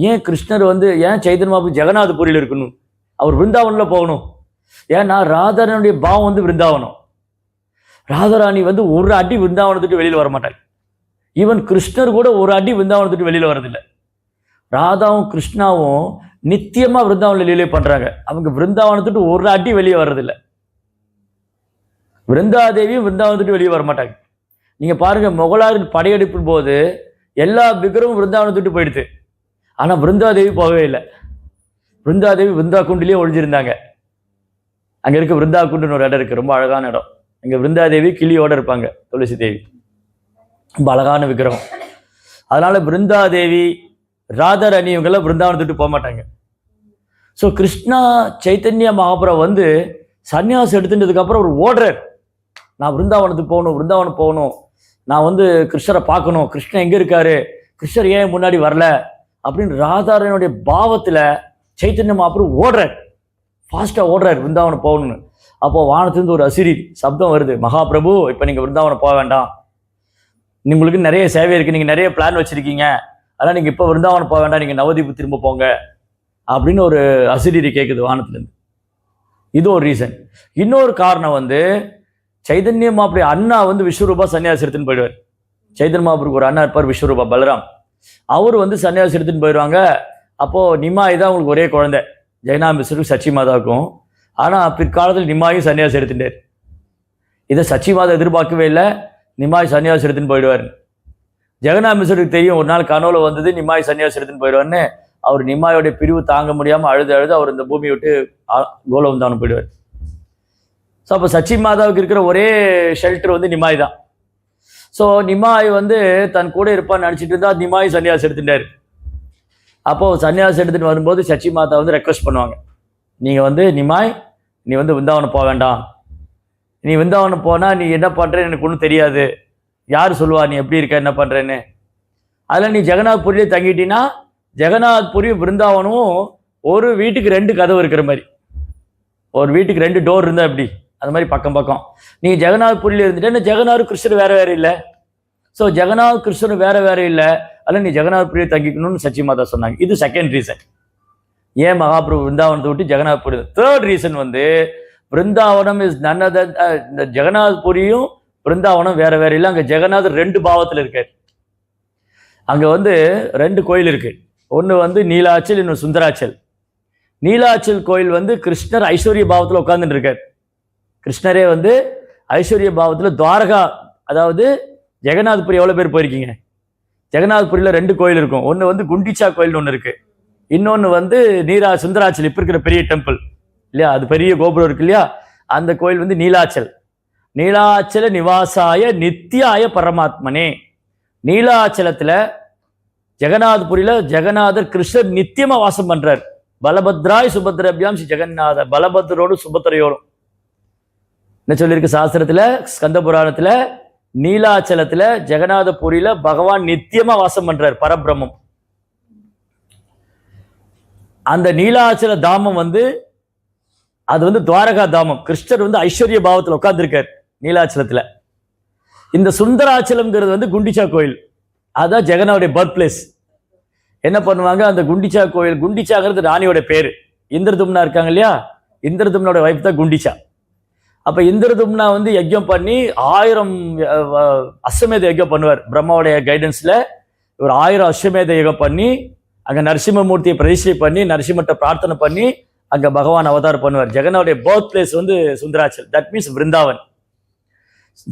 ஏன் கிருஷ்ணர் வந்து ஏன் சைதன்ய மகாபிரபு ஜெகநாத்பூரில் இருக்கணும், அவர் விருந்தாவன்ல போகணும்? ஏன்னா ராதாராணியுடைய பாவம் வந்து விருந்தாவனம். ராதாராணி வந்து ஒரு அடி விருந்தாவனத்துட்டு வெளியில வர மாட்டாங்க. ஈவன் கிருஷ்ணர் கூட ஒரு அடி விருந்தாவனத்துட்டு வெளியில வர்றதில்லை. ராதாவும் கிருஷ்ணாவும் நித்தியமா விருந்தாவன லீலை பண்றாங்க. அவங்க விருந்தாவனத்துட்டு ஒரு அடி வெளியே வர்றதில்லை. விருந்தாதேவியும் விருந்தாவனத்துட்டு வெளியே வர மாட்டாங்க. நீங்க பாருங்க, முகலாயர் படையெடுப்பின் போது எல்லா விக்கிரமும் விருந்தாவனத்துட்டு போயிடுது. ஆனா விருந்தாதேவி போகவே இல்லை. விருந்தாதேவி விருந்தா குண்டிலேயே ஒழிஞ்சிருந்தாங்க. அங்க இருக்க விருந்தா குண்டுன்னு ஒரு இடம் இருக்கு, ரொம்ப அழகான இடம். அங்க விருந்தாதேவி கிளியோட இருப்பாங்க, துளசி தேவி, ரொம்ப அழகான விக்கிரகம். அதனால விருந்தாதேவி, ராதாராணி இவங்கெல்லாம் விருந்தாவனத்துட்டு போக மாட்டாங்க. ஸோ கிருஷ்ணா சைத்தன்ய மகாபுரம் வந்து சன்னியாசம் எடுத்துட்டதுக்கு அப்புறம் அவர் ஓடுறார். நான் விருந்தாவனத்துக்கு போகணும், விருந்தாவனம் போகணும், நான் வந்து கிருஷ்ணரை பார்க்கணும், கிருஷ்ணன் எங்க இருக்காரு, கிருஷ்ணர் ஏன் முன்னாடி வரல அப்படின்னு ராதாராணியுடைய பாவத்துல சைத்தன்ய மகாபுரம் ஓடுறார், ஃபாஸ்டா ஓடுறார் விருந்தாவனம் போகணும்னு. அப்போ வானத்திலிருந்து ஒரு அசிரி சப்தம் வருது, மகாபிரபு இப்ப நீங்க விருந்தாவனம் போக வேண்டாம், உங்களுக்கு நிறைய சேவை இருக்கு, நீங்க நிறைய பிளான் வச்சிருக்கீங்க, அதெல்லாம் நீங்க இப்ப விருந்தாவனம் போக வேண்டாம், நீங்க நவதீப் திரும்ப போங்க அப்படின்னு ஒரு அசிரீரி கேட்குது வானத்திலிருந்து. இது ஒரு ரீசன். இன்னொரு காரணம் வந்து சைதன்ய மாபுரி அண்ணா வந்து விஸ்வரூபா சன்னியாசி எடுத்துன்னு போயிடுவார். சைதன்ய மாபுருக்கு ஒரு அண்ணா இருப்பார் விஸ்வரூபா பலராம், அவர் வந்து சன்னியாசி எடுத்துன்னு போயிடுவாங்க. அப்போ நிமாய் தான் உங்களுக்கு ஒரே குழந்தை, ஜெகநாத் மிஸ்ருக்கு சச்சி மாதாவுக்கும். ஆனா பிற்காலத்தில் நிமாயும் சன்னியாசி எடுத்துட்டார். இதை சச்சி மாதா எதிர்பார்க்கவே இல்லை, நிமாய் சன்னியாசி எடுத்துன்னு போயிடுவார். ஜெகநாத் மிஸ்ருக்கு தெரியும் ஒரு நாள் கனவுல வந்தது நிமாய் சன்னியாசி எடுத்துன்னு போயிடுவார்னு. அவர் நிமாயோடைய பிரிவு தாங்க முடியாம அழுது அவர் இந்த பூமியை விட்டு கோலவந்தானம் போயிடுவார். ஸோ அப்போ சச்சி மாதாவுக்கு இருக்கிற ஒரே ஷெல்டர் வந்து நிமாய் தான். ஸோ நிமாய் வந்து தன் கூட இருப்பான்னு நினச்சிட்டு இருந்தா நிமாய் சன்னியாசி எடுத்துட்டாரு. அப்போ சன்னியாசி எடுத்துட்டு வரும்போது சச்சி மாதா வந்து ரெக்வஸ்ட் பண்ணுவாங்க, நீங்க வந்து நிமாய் நீ வந்து விருந்தாவனம் போக வேண்டாம், நீ விருந்தாவனம் போனா நீ என்ன பண்றேன்னு எனக்கு ஒன்றும் தெரியாது, யார் சொல்லுவா நீ எப்படி இருக்க என்ன பண்றேன்னு. அதில் நீ ஜெகநாத் புரியிலே தங்கிட்டீங்கன்னா ஜெகநாத் புரி விருந்தாவனமும் ஒரு வீட்டுக்கு 2 கதவு இருக்கிற மாதிரி, ஒரு வீட்டுக்கு 2 டோர் இருந்தா எப்படி அது மாதிரி பக்கம் பக்கம். நீ ஜெகநாத் புரியில இருந்துட்டேன்னா ஜெகநாத் கிருஷ்ணர் வேற வேற இல்லை. ஸோ ஜெகநாத் கிருஷ்ணர் வேற வேற இல்லை, அதில் நீ ஜெகநாத் புரியை தங்கிக்கணும்னு சச்சி மாதா சொன்னாங்க. இது செகண்ட் ரீசன் ஏன் மகாபிரபு விருந்தாவனத்தை விட்டு ஜெகநாத் புரி. தேர்ட் ரீசன் வந்து விருந்தாவனம் இஸ் நன் அதர், இந்த ஜெகநாத் புரியும் விருந்தாவனம் வேற வேற இல்லை. அங்கே ஜெகநாத் 2 பாவத்தில் இருக்காரு. அங்கே வந்து 2 கோயில் இருக்கு, ஒன்று வந்து நீலாச்சல், இன்னொரு சுந்தராச்சல். நீலாச்சல் கோயில் வந்து கிருஷ்ணர் ஐஸ்வர்ய பாவத்தில் உட்கார்ந்துட்டு இருக்கார். கிருஷ்ணரே வந்து ஐஸ்வர்ய பாவத்தில் துவாரகா, அதாவது ஜெகநாத் புரி எவ்வளோ பேர் போயிருக்கீங்க? ஜெகநாத் புரியில் 2 கோயில் இருக்கும், ஒன்று வந்து குண்டிச்சா கோயில்னு ஒன்று இருக்கு, இன்னொன்று வந்து சுந்தராச்சல் இப்போ இருக்கிற பெரிய டெம்பிள் இல்லையா, அது பெரிய கோபுரம் இருக்கு இல்லையா, அந்த கோயில் வந்து நீலாச்சல். நீலாச்சல நிவாசாய நித்தியாய பரமாத்மனே. நீலாச்சலத்தில் ஜெகநாத் புரியில ஜெகநாதர் கிருஷ்ணர் நித்தியமா வாசம் பண்றார். பலபத்ராய் சுபத்ரபியாம் ஸ்ரீ ஜெகநாத, பலபத்ரோடு சுபத்திரையோடும் என்ன சொல்லியிருக்கு சாஸ்திரத்துல, ஸ்கந்த புராணத்துல. நீலாச்சலத்துல ஜெகநாத புரியில பகவான் நித்தியமா வாசம் பண்றார், பரபிரம்மம். அந்த நீலாச்சல தாமம் வந்து அது வந்து துவாரகா தாமம். கிருஷ்ணர் வந்து ஐஸ்வர்ய பாவத்தில் உட்கார்ந்துருக்கார் நீலாச்சலத்துல. இந்த சுந்தராச்சலம்ங்கிறது வந்து குண்டிச்சா கோயில், அதான் ஜெகநாவுடைய பர்த் பிளேஸ். என்ன பண்ணுவாங்க, அந்த குண்டிச்சா கோயில், குண்டிச்சாங்கிறது ராணியோட பேரு. இந்திரதும்னா இருக்காங்க இல்லையா, இந்திரதும்னோட வைஃப் தான் குண்டிச்சா. அப்ப இந்திரதும்னா வந்து யஜ்யம் பண்ணி 1000 அஸ்வமேத யஜ்யம் பண்ணுவார். பிரம்மாவுடைய கைடன்ஸ்ல ஒரு 1000 அஸ்வமேத யஜ்யம் பண்ணி அங்க நரசிம்மமூர்த்தியை பிரதிஷ்டை பண்ணி நரசிம்மத்தை பிரார்த்தனை பண்ணி அங்க பகவான் அவதாரம் பண்ணுவார். ஜெகநாவுடைய பர்த் பிளேஸ் வந்து சுந்தராச்சல், தட் மீன்ஸ் விருந்தாவன்.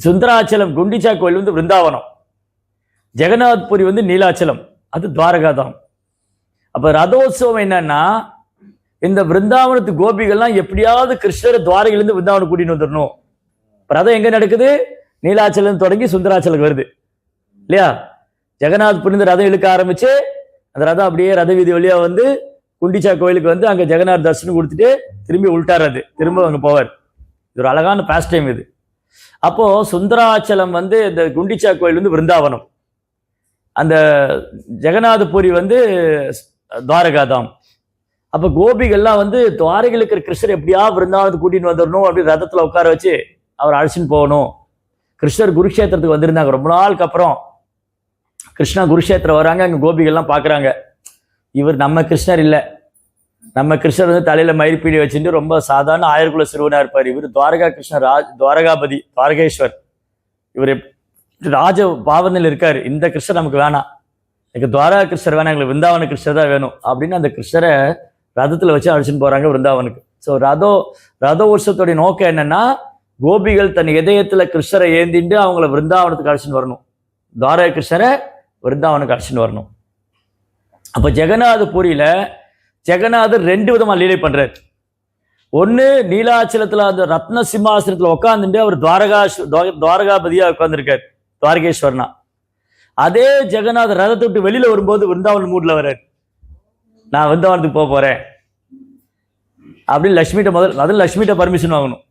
சுந்தராச்சலம் குண்டிச்சா கோயில் வந்து விருந்தாவனம், ஜெகநாத் புரி வந்து நீலாச்சலம், அது துவாரகாதான். அப்ப ரதோத்சவம் என்னன்னா, இந்த விருந்தாவனத்து கோபிகள்லாம் எப்படியாவது கிருஷ்ணரை துவாரகிலிருந்து விருந்தாவனம் கூட்டிட்டு வந்துடணும். ரதம் எங்க நடக்குது, நீலாச்சலம் தொடங்கி சுந்தராச்சலுக்கு வருது இல்லையா. ஜெகநாத் புரி ரதம் இழுக்க ஆரம்பிச்சு அந்த ரதம் அப்படியே ரத வீதி வழியா வந்து குண்டிச்சா கோயிலுக்கு வந்து அங்க ஜெகநாத் தர்சனம் கொடுத்துட்டு திரும்பி உள்டார், அது திரும்ப அங்க போவார். இது ஒரு அழகான பாஸ்ட் டைம் இது. அப்போ சுந்தராச்சலம் வந்து இந்த குண்டிச்சா கோயில் வந்து விருந்தாவனம், அந்த ஜெகநாதபுரி வந்து துவாரகாதாம். அப்ப கோபிகள்லாம் வந்து துவாரகையில் இருக்கிற கிருஷ்ணர் எப்படியா விருந்தாவனத்துக்கு கூட்டிட்டு வந்துடணும், அப்படி ரதத்துல உட்கார வச்சு அவர் அழைச்சின்னு போகணும். கிருஷ்ணர் குருக்ஷேத்திரத்துக்கு வந்திருந்தாங்க ரொம்ப நாளுக்கு அப்புறம். கிருஷ்ணா குருக்ஷேத்திரம் வராங்க, அங்க கோபிகள்லாம் பாக்குறாங்க, இவர் நம்ம கிருஷ்ணர் இல்லை, நம்ம கிருஷ்ணர் வந்து தலையில மயிர்பீடி வச்சுட்டு ரொம்ப சாதாரண ஆயர்குல சிறுவனா இருப்பார். இவர் துவாரகா கிருஷ்ணர், துவாரகாபதி, துவாரகேஸ்வர், இவர் ராஜ பாவனையில் இருக்காரு. இந்த கிருஷ்ணர் நமக்கு வேணாம், எனக்கு துவாரகா கிருஷ்ணர் வேணாம், எங்களுக்கு விருந்தாவன கிருஷ்ணர் தான் வேணும் அப்படின்னு அந்த கிருஷ்ணரை ரதத்துல வச்சு அழைச்சின்னு போறாங்க விருந்தாவனுக்கு. ஸோ ரத உற்சவத்துடைய நோக்கம் என்னன்னா, கோபிகள் தன் இதயத்துல கிருஷ்ணரை ஏந்திண்டு அவங்கள விருந்தாவனத்துக்கு அழைச்சின்னு வரணும், துவாரகா கிருஷ்ணரை விருந்தாவனுக்கு அழைச்சின்னு வரணும். அப்ப ஜெகநாத புரியில ஜெகநாதர் 2 விதமா லீலை பண்றாரு. ஒன்னு நீலாச்சலத்துல அந்த ரத்ன சிம்மாசனத்துல உட்காந்துட்டு அவர் துவாரகாபதியா உட்கார்ந்துருக்காரு, துவாரகேஸ்வரனா. அதே ஜெகநாதர் ரதத்தை விட்டு வெளியில வரும்போது விருந்தாவன் மூட்ல வர்றாரு, நான் விருந்தாவனத்துக்கு போக போறேன் அப்படின்னு லட்சுமிகிட்ட முதல்ல லட்சுமிகிட்ட பர்மிஷன் வாங்கணும்.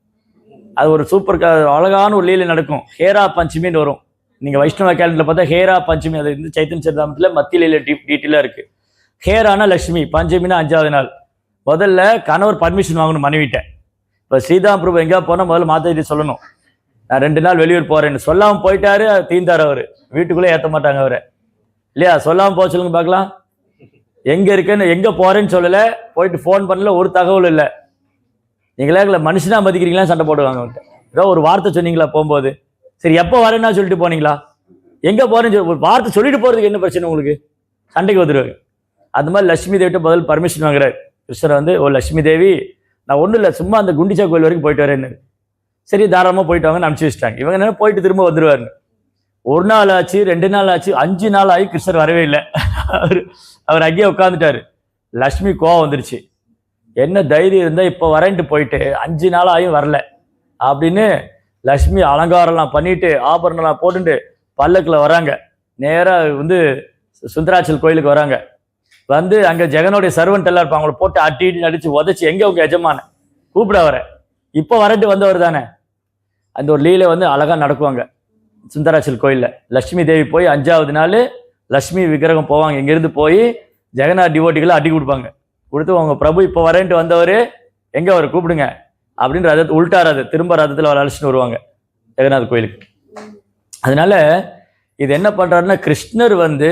அது ஒரு சூப்பர் அழகான ஒரு லீலை நடக்கும். ஹேரா பஞ்சமின்னு வரும், நீங்க வைஷ்ணவ கேலண்டர்ல பார்த்தா ஹேரா பஞ்சமி, அது வந்து சைத்தன்ய சரிதாமத்துல மத்திய லீலை டீட்டெயிலா இருக்கு. ஹேரானா லட்சுமி, பஞ்சமினா 5வது நாள். முதல்ல கணவர் பர்மிஷன் வாங்கணும் மனைவிட்ட. இப்போ ஸ்ரீதாம் பிரபு எங்கேயா போனால் முதல்ல மாதாஜி சொல்லணும், நான் 2 நாள் வெளியூர் போறேன்னு. சொல்லாமல் போயிட்டாரு, தீந்தார் அவர், வீட்டுக்குள்ளே ஏற்ற மாட்டாங்க அவரை இல்லையா. சொல்லாமல் போக சொல்லுங்க பார்க்கலாம், எங்க இருக்கேன்னு எங்க போறேன்னு சொல்லலை, போயிட்டு ஃபோன் பண்ணல, ஒரு தகவல் இல்லை. நீங்களே மனுஷனா மதிக்கிறீங்களா சண்டை போடுவாங்க அவன்கிட்ட. ஏதோ ஒரு வார்த்தை சொன்னீங்களா போகும்போது? சரி எப்போ வரேன்னா சொல்லிட்டு போனீங்களா? எங்கே போறேன்னு ஒரு வார்த்தை சொல்லிட்டு போகிறதுக்கு என்ன பிரச்சனை உங்களுக்கு? சண்டைக்கு வந்துடுவாங்க. அது மாதிரி லட்சுமி தேவிட்ட பதில் பர்மிஷன் வாங்குறாரு கிருஷ்ணர் வந்து. ஓ லட்சுமி தேவி, நான் ஒன்றும் இல்லை, சும்மா அந்த குண்டிச்சா கோயில் வரைக்கும் போயிட்டு வரேன்னு. சரி தாராளமாக போயிட்டு வாங்கன்னு அனுப்பிச்சு வச்சிட்டாங்க. இவங்க என்ன போயிட்டு திரும்ப வந்துடுவாருங்க. ஒரு நாள் ஆச்சு, 2 நாள் ஆச்சு, 5 நாள் ஆகி கிருஷ்ணர் வரவே இல்லை. அவர் அங்கேயே உட்காந்துட்டாரு. லட்சுமி கோவம் வந்துருச்சு. என்ன தைரியம் இருந்தால் இப்போ வரேன்ட்டு போயிட்டு 5 நாள் ஆகியும் வரல அப்படின்னு லட்சுமி அலங்காரம்லாம் பண்ணிட்டு ஆபரணம்லாம் போட்டுட்டு பல்லக்கில் வராங்க. நேராக வந்து சுந்தராச்சல் கோயிலுக்கு வராங்க. வந்து அங்கே ஜெகனுடைய சர்வன்ட் எல்லாம் இருப்பாங்க. அவங்கள போட்டு அட்டிட்டு அடிச்சு உதச்சி, எங்கே உங்க எஜமான கூப்பிட வர, இப்போ வரட்டு வந்தவர் தானே. அந்த ஒரு லீலை வந்து அழகாக நடக்குவாங்க சுந்தராச்சல் கோயிலில். லட்சுமி தேவி போய் 5ஆவது நாள் லட்சுமி விக்கிரகம் போவாங்க. இங்கேருந்து போய் ஜெகநாத் டிவோட்டிகளை அடி கொடுப்பாங்க. கொடுத்து உங்க பிரபு இப்போ வரேன்ட்டு வந்தவர் எங்கே அவர் கூப்பிடுங்க அப்படின்னு ரதத்தை உள்டா திரும்ப ரதத்தில் அவர் அழைச்சிட்டு வருவாங்க ஜெகநாத் கோயிலுக்கு. அதனால இது என்ன பண்றாருன்னா, கிருஷ்ணர் வந்து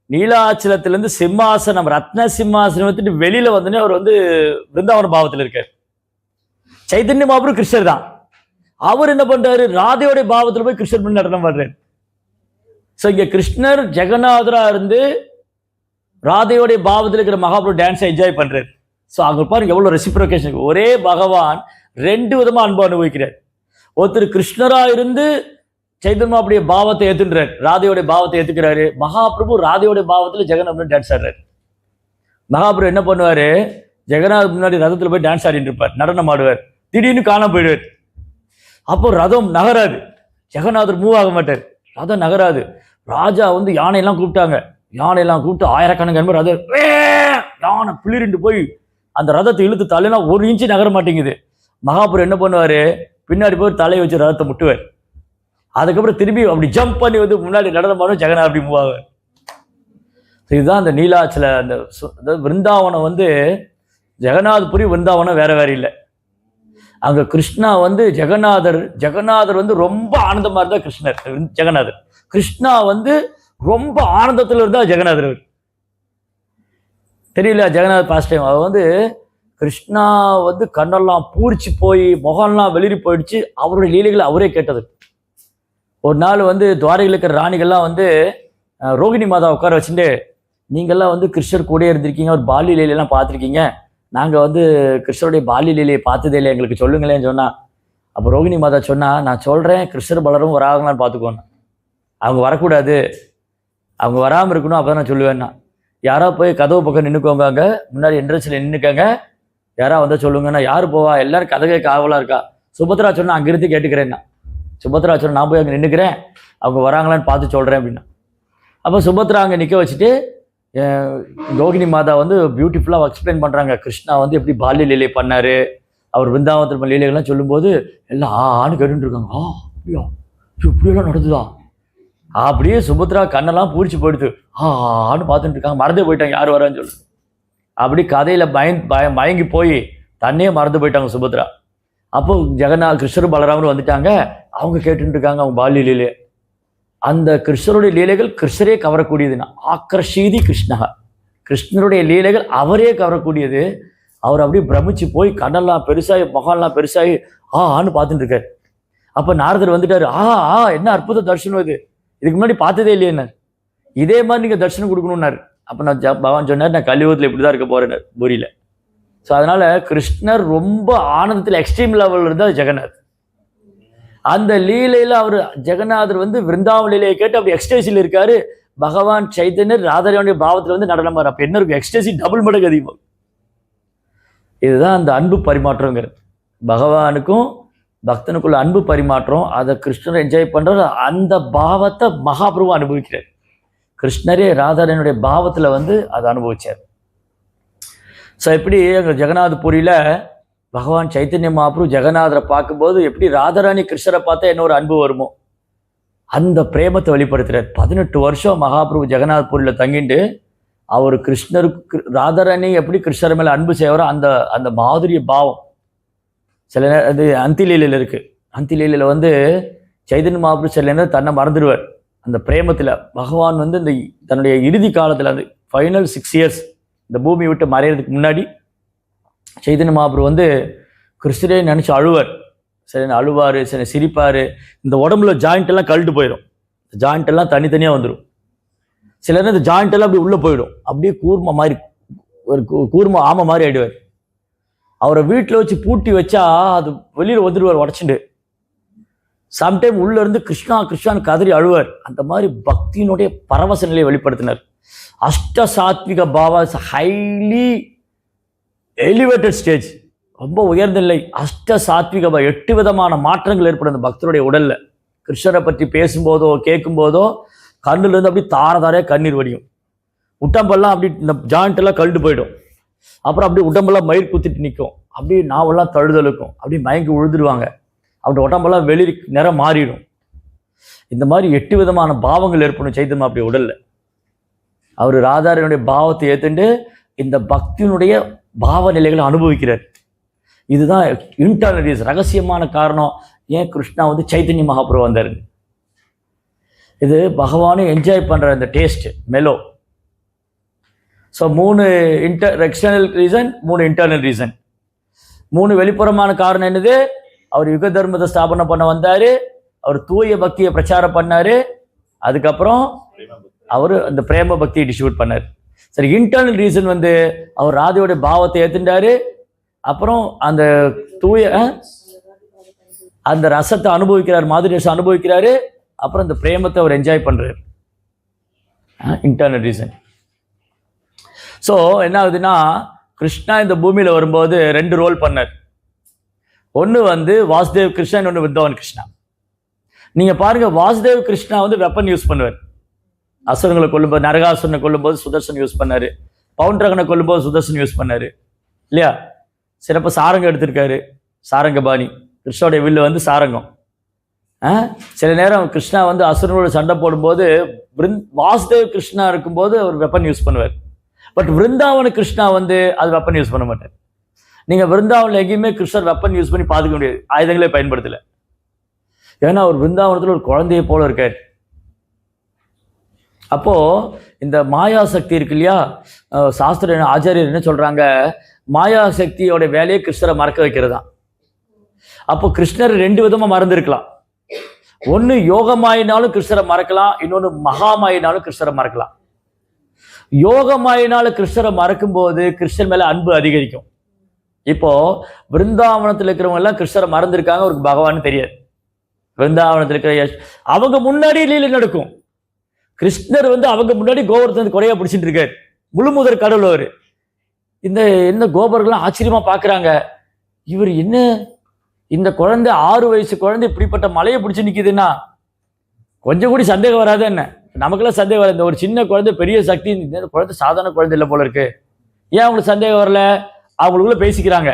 நீலாச்சலத்திலிருந்து சிம்மாசனம், ரத்ன சிம்மாசனம் எடுத்துட்டு வெளியில வந்தோடனே அவர் வந்து பிருந்தாவன பாவத்தில் இருக்கார். சைத்தன்ய மகாபிரபு கிருஷ்ணர் தான். அவர் என்ன பண்றாரு, ராதையோடைய பாவத்தில் போய் கிருஷ்ணர் பண்ணி நடனம் பண்றாரு. ஸோ இங்க கிருஷ்ணர் ஜெகநாதரா இருந்து ராதையோடைய பாவத்தில் இருக்கிற மகாபிரபு டான்ஸை என்ஜாய் பண்றாரு. ஸோ அங்க பாருங்க எவ்வளவு ரெசிப்ரோகேஷன். ஒரே பகவான் 2 விதமா அன்பு அனுபவிக்கிறார். ஒருத்தர் கிருஷ்ணரா இருந்து சைத்தன்யா அப்படியே பாவத்தை ஏத்துன்றார், ராதையோடைய பாவத்தை ஏத்துக்கிறாரு. மகாபிரபு ராதையோடைய பாவத்தில் ஜெகநாத் டான்ஸ் ஆடுறாரு. மகாபிரபு என்ன பண்ணுவாரு, ஜெகநாத் முன்னாடி ரதத்தில் போய் டான்ஸ் ஆடிட்டு இருப்பார், நடனம் ஆடுவார். திடீர்னு காணாம போயிடுவார். அப்போ ரதம் நகராது, ஜெகநாதர் மூவ் ஆக மாட்டார், ரதம் நகராது. ராஜா வந்து யானையெல்லாம் கூப்பிட்டாங்க. யானையெல்லாம் கூப்பிட்டு ஆயிரக்கணக்கான ரதம் யானை பிளிரிண்டு போய் அந்த ரதத்தை இழுத்து தலைனா 1 இன்ச்சு நகர மாட்டேங்குது. மகாபுரம் என்ன பண்ணுவாரு, பின்னாடி போய் தலையை வச்சு ரதத்தை முட்டுவார். அதுக்கப்புறம் திரும்பி அப்படி ஜம்ப் பண்ணி வந்து முன்னாடி நடனம் பண்ணும், ஜெகநாத் அப்படி மூவ் ஆவார். இதுதான் அந்த நீலாச்சல அந்த விருந்தாவனம் வந்து ஜெகநாத்புரி விருந்தாவனம் வேற வேற இல்லை. அங்க கிருஷ்ணா வந்து ஜெகநாதர் வந்து ரொம்ப ஆனந்தமா இருந்தா கிருஷ்ணர் ஜெகநாதர். கிருஷ்ணா வந்து ரொம்ப ஆனந்தத்தில் இருந்தா ஜெகநாதர். தெரியல ஜெகநாத் பாஸ்ட் டைம் அவர் வந்து கிருஷ்ணா வந்து கண்ணெல்லாம் பூரிச்சு போய் முகம்லாம் வெளிரி போயிடுச்சு. அவருடைய லீலைகளை அவரே கேட்டது. ஒரு நாள் வந்து துவாரகையில் இருக்கிற ராணிகள்லாம் வந்து ரோகிணி மாதா உட்கார வச்சுட்டு, நீங்கள்லாம் வந்து கிருஷ்ணர் கூட இருந்திருக்கீங்க, ஒரு பாலி லீலையெல்லாம் பார்த்துருக்கீங்க, நாங்கள் வந்து கிருஷ்ணருடைய பாலி லீலையை பார்த்ததே இல்லை, எங்களுக்கு சொல்லுங்களேன்னு சொன்னா. அப்போ ரோகிணி மாதா சொன்னா, நான் சொல்கிறேன் கிருஷ்ணர் பலரும் வராங்களான்னு பார்த்துக்கோங்க, அவங்க வரக்கூடாது, அவங்க வராமல் இருக்கணும், அப்போ தான் நான் சொல்லுவேன்னா. யாரோ போய் கதவு பக்கம் நின்றுக்கோங்க, அங்கே முன்னாடி என்ட்ரன்ஸில் நின்றுக்கங்க, யாரா வந்தால் சொல்லுங்கன்னா. யார் போவா, எல்லாரும் கதை கேட்க ஆவலாக இருக்கா. சுபத்ரா சொன்னா அங்கிருந்து கேட்டுக்கிறேன்னா. சுபத்ரா சொன்னா நான் போய் அங்கே நின்றுக்கிறேன், அவங்க வராங்களான்னு பார்த்து சொல்கிறேன் அப்படின்னா. அப்போ சுபத்ரா அங்கே நிற்க வச்சுட்டு ரோகிணி மாதா வந்து பியூட்டிஃபுல்லாக எக்ஸ்பிளைன் பண்ணுறாங்க, கிருஷ்ணா வந்து எப்படி பால்ய லீலை பண்ணார், அவர் விருந்தாவனத்தில் லீலைகள்லாம் சொல்லும்போது எல்லாம் ஆன்னு கேட்டுட்டு இருக்காங்க. அப்படியா, இப்படியெல்லாம் நடந்துதா? அப்படியே சுபத்ரா கண்ணெல்லாம் பூரிச்சு போயிடுது. ஆன்னு பார்த்துட்டு இருக்காங்க, மறந்தே போயிட்டாங்க யார் வரான்னு சொல்லு. அப்படி கதையில் மயங்கி போய் தன்னையே மறந்து போயிட்டாங்க சுபத்ரா. அப்போ ஜெகநாத் கிருஷ்ணர் பலராமர் வந்துட்டாங்க, அவங்க கேட்டுட்டு இருக்காங்க அவங்க பால்ய லீலை. அந்த கிருஷ்ணருடைய லீலைகள் கிருஷ்ணரே கவரக்கூடியதுன்னா ஆக்கர்ஷீதி கிருஷ்ணா, கிருஷ்ணருடைய லீலைகள் அவரே கவரக்கூடியது. அவர் அப்படியே பிரமிச்சு போய் கண்ணெல்லாம் பெருசாகி முகம்லாம் பெருசாகி ஆன்னு பார்த்துட்டு இருக்காரு. அப்போ நாரதர் வந்துட்டாரு. என்ன அற்புத தரிசனம் இது, இதுக்கு முன்னாடி பார்த்ததே இல்லையேன்னார். இதே மாதிரி நீங்கள் தரிசனம் கொடுக்கணும்னாரு. அப்போ நான் பகவான் சொன்னார், நான் கலியுகத்தில் இப்படி தான் இருக்க போறேன் பூரியில். ஸோ அதனால கிருஷ்ணர் ரொம்ப ஆனந்தத்தில் எக்ஸ்ட்ரீம் லெவலில் இருந்தால் ஜெகநாத். அந்த லீலையில் அவர் ஜெகநாதர் வந்து விருந்தாவன லீலையை கேட்டு அப்படி எக்ஸ்டேசியில் இருக்காரு. பகவான் சைத்தன்யர் ராதாரனுடைய பாவத்தில் வந்து நடனமாறு. அப்போ என்ன இருக்கும், எக்ஸ்டேசி டபுள் மடங்கு அதிகமாகும். இதுதான் அந்த அன்பு பரிமாற்றங்கிறது. பகவானுக்கும் பக்தனுக்குள்ள அன்பு பரிமாற்றம், அதை கிருஷ்ணரை என்ஜாய் பண்றாரு. அந்த பாவத்தை மகாபிரபு அனுபவிக்கிறார். கிருஷ்ணரே ராதாரனுடைய பாவத்தில் வந்து அதை அனுபவிச்சார். ஸோ எப்படி எங்கள் ஜெகநாத்புரியில் பகவான் சைத்தன்ய மகாபிரபு ஜெகநாதரை பார்க்கும்போது எப்படி ராதாராணி கிருஷ்ணரை பார்த்தா என்ன ஒரு அன்பு வருமோ அந்த பிரேமத்தை வெளிப்படுத்துறார். 18 வருஷம் மகாபிரபு ஜெகநாத்புரியில் தங்கிட்டு அவர் கிருஷ்ணருக்கு ராதாராணி எப்படி கிருஷ்ணர் மேலே அன்பு செய்வாரோ அந்த அந்த மாதிரிய பாவம் சில நேரம் அது அந்திலீலையில் இருக்கு. அந்திலீலையில் வந்து சைதன்ய மகாபிரபு சில நேரம் தன்னை மறந்துடுவார். அந்த பிரேமத்தில் பகவான் வந்து இந்த தன்னுடைய இறுதி காலத்தில் அந்த ஃபைனல் 6 இயர்ஸ் இந்த பூமி விட்டு மறையிறதுக்கு முன்னாடி சைதன்ய மகாபிரபு வந்து கிருஷ்ணரே நினச்சி அழுவார். சரி அழுவார், சரி சிரிப்பார். இந்த உடம்புல ஜாயிண்ட் எல்லாம் கழட்டு போயிடும், ஜாயிண்ட் எல்லாம் தனித்தனியாக வந்துடும். சில நேரம் இந்த ஜாயிண்ட் எல்லாம் அப்படி உள்ளே போயிடும், அப்படியே கூர்ம மாதிரி ஒரு கூர்ம ஆமை மாதிரி ஆயிடுவார். அவரை வீட்டில் வச்சு பூட்டி வச்சா அது வெளியில் வந்துடுவார் உடச்சிட்டு. சம்டைம் உள்ள இருந்து கிருஷ்ணா கிருஷ்ணான்னு கதறி அழுவார். அந்த மாதிரி பக்தியினுடைய பரவச நிலையை வெளிப்படுத்தினார். அஷ்ட சாத்விக பாவா இஸ் ஹைலி எலிவேட்டட் ஸ்டேஜ், ரொம்ப உயர்ந்த நிலை. அஷ்ட சாத்விக 8 விதமான மாற்றங்கள் ஏற்படும் அந்த பக்தருடைய உடல்ல. கிருஷ்ணரை பற்றி பேசும்போதோ கேட்கும்போதோ கண்ணுல இருந்து அப்படி தாரையாக கண்ணீர் வடியும். உடம்பெல்லாம் அப்படி இந்த ஜாயிண்ட் எல்லாம் கழுண்டு போயிடும். அப்புறம் அப்படி உடம்பெல்லாம் மயிர் குத்திட்டு நிற்கும், அப்படியே நாவெல்லாம் தழுதலுக்கும், அப்படி மயங்கி உழுதுருவாங்க. அப்படி உடம்பெல்லாம் வெளி நிறம் மாறிடும். இந்த மாதிரி 8 விதமான பாவங்கள் ஏற்படும் சைத்தன்யா அப்படி உடல்ல. அவர் ராதாரனுடைய பாவத்தை ஏற்றுண்டு இந்த பக்தியினுடைய பாவ நிலைகளை அனுபவிக்கிறார். இதுதான் இன்டர்னல் ரகசியமான காரணம் ஏன் கிருஷ்ணா வந்து சைத்தன்ய மகாபிரபு வந்தார். இது பகவானை என்ஜாய் பண்ற இந்த taste mellow. So 3 external reason, 3 internal reason. 3 வெளிப்புறமான காரணம் என்னது? அவர் யுக தர்மத்தை ஸ்தாபனை பண்ண வந்தாரு, அவர் தூய பக்தியை பிரச்சாரம் பண்ணாரு, அதுக்கப்புறம் அவர் அந்த பிரேம பக்தியை டிஸ்ட்ரிபியூட் பண்ணார். சரி, இன்டர்னல் ரீசன் வந்து அவர் ராதையோட பாவத்தை ஏத்துட்டாரு, அப்புறம் அந்த தூய அந்த ரசத்தை அனுபவிக்கிறார், மாதிரி ரசம் அனுபவிக்கிறாரு, அப்புறம் அந்த பிரேமத்தை அவர் என்ஜாய் பண்றாரு. Internal reason. ஸோ என்ன ஆகுதுன்னா, கிருஷ்ணா இந்த பூமியில வரும்போது 2 ரோல் பண்ணார். ஒன்று வந்து வாசுதேவ் கிருஷ்ணா, இன்னொன்று விருந்தாவன் கிருஷ்ணா. நீங்க பாருங்க, வாசுதேவ் கிருஷ்ணா வந்து வெப்பன் யூஸ் பண்ணுவார். அசுரங்களை கொல்லும்போது, நரகாசுரனை கொல்லும்போது சுதர்சன் யூஸ் பண்ணாரு, பவுண்டரகனை கொல்லும்போது சுதர்சன் யூஸ் பண்ணாரு இல்லையா? சிறப்பு சாரங்கம் எடுத்திருக்காரு, சாரங்கபாணி. கிருஷ்ணாவுடைய வில்லு வந்து சாரங்கம். சில நேரம் கிருஷ்ணா வந்து அசுரனோட சண்டை போடும்போது வாசுதேவ் கிருஷ்ணா இருக்கும்போது அவர் வெப்பன் யூஸ் பண்ணுவார். பட் விருந்தாவன கிருஷ்ணா வந்து அது வெப்பன் யூஸ் பண்ண மாட்டார். நீங்க விருந்தாவனில் எங்கேயுமே கிருஷ்ணர் வெப்பன் யூஸ் பண்ணி பாதுக்க முடியாது, ஆயுதங்களே பயன்படுத்தல. ஏன்னா அவர் விருந்தாவனத்தில் ஒரு குழந்தைய போல இருக்கார். அப்போ இந்த மாயா சக்தி இருக்கு இல்லையா, சாஸ்திர ஆச்சாரியர் என்ன சொல்றாங்க, மாயா சக்தியோட வேலையை கிருஷ்ணரை மறக்க வைக்கிறதா. அப்போ கிருஷ்ணர் 2 விதமா மறந்துருக்கலாம். ஒன்று யோகமாயினாலும் கிருஷ்ணரை மறக்கலாம், இன்னொன்று மகாமாயினாலும் கிருஷ்ணரை மறக்கலாம். யோகமாயினால கிருஷ்ணரை மறக்கும் போது கிருஷ்ணர் மேல அன்பு அதிகரிக்கும். இப்போ விருந்தாவனத்தில் இருக்கிறவங்க எல்லாம் கிருஷ்ணரை மறந்துருக்காங்க, அவருக்கு பகவான் தெரியாது. விருந்தாவனத்தில் இருக்கிற அவங்க முன்னாடி லீலை நடக்கும். கிருஷ்ணர் வந்து அவங்க முன்னாடி கோவர்த்தன் குறையா பிடிச்சிட்டு இருக்காரு, முழுமுதற் கடவுள் அவரு. இந்த கோபர்கள்லாம் ஆச்சரியமா பாக்குறாங்க, இவர் என்ன இந்த குழந்தை 6 வயசு குழந்தை இப்படிப்பட்ட மலையை பிடிச்சி நிக்குதுன்னா கொஞ்சம் கூட சந்தேகம் வராது. என்ன நமக்கெல்லாம் சந்தேகம் வராது, இந்த ஒரு சின்ன குழந்தை பெரிய சக்தி, இந்த குழந்தை சாதாரண குழந்தை இல்லை போல இருக்கு. ஏன் அவங்களுக்கு சந்தேகம் வரல? அவங்களுக்குள்ள பேசிக்கிறாங்க.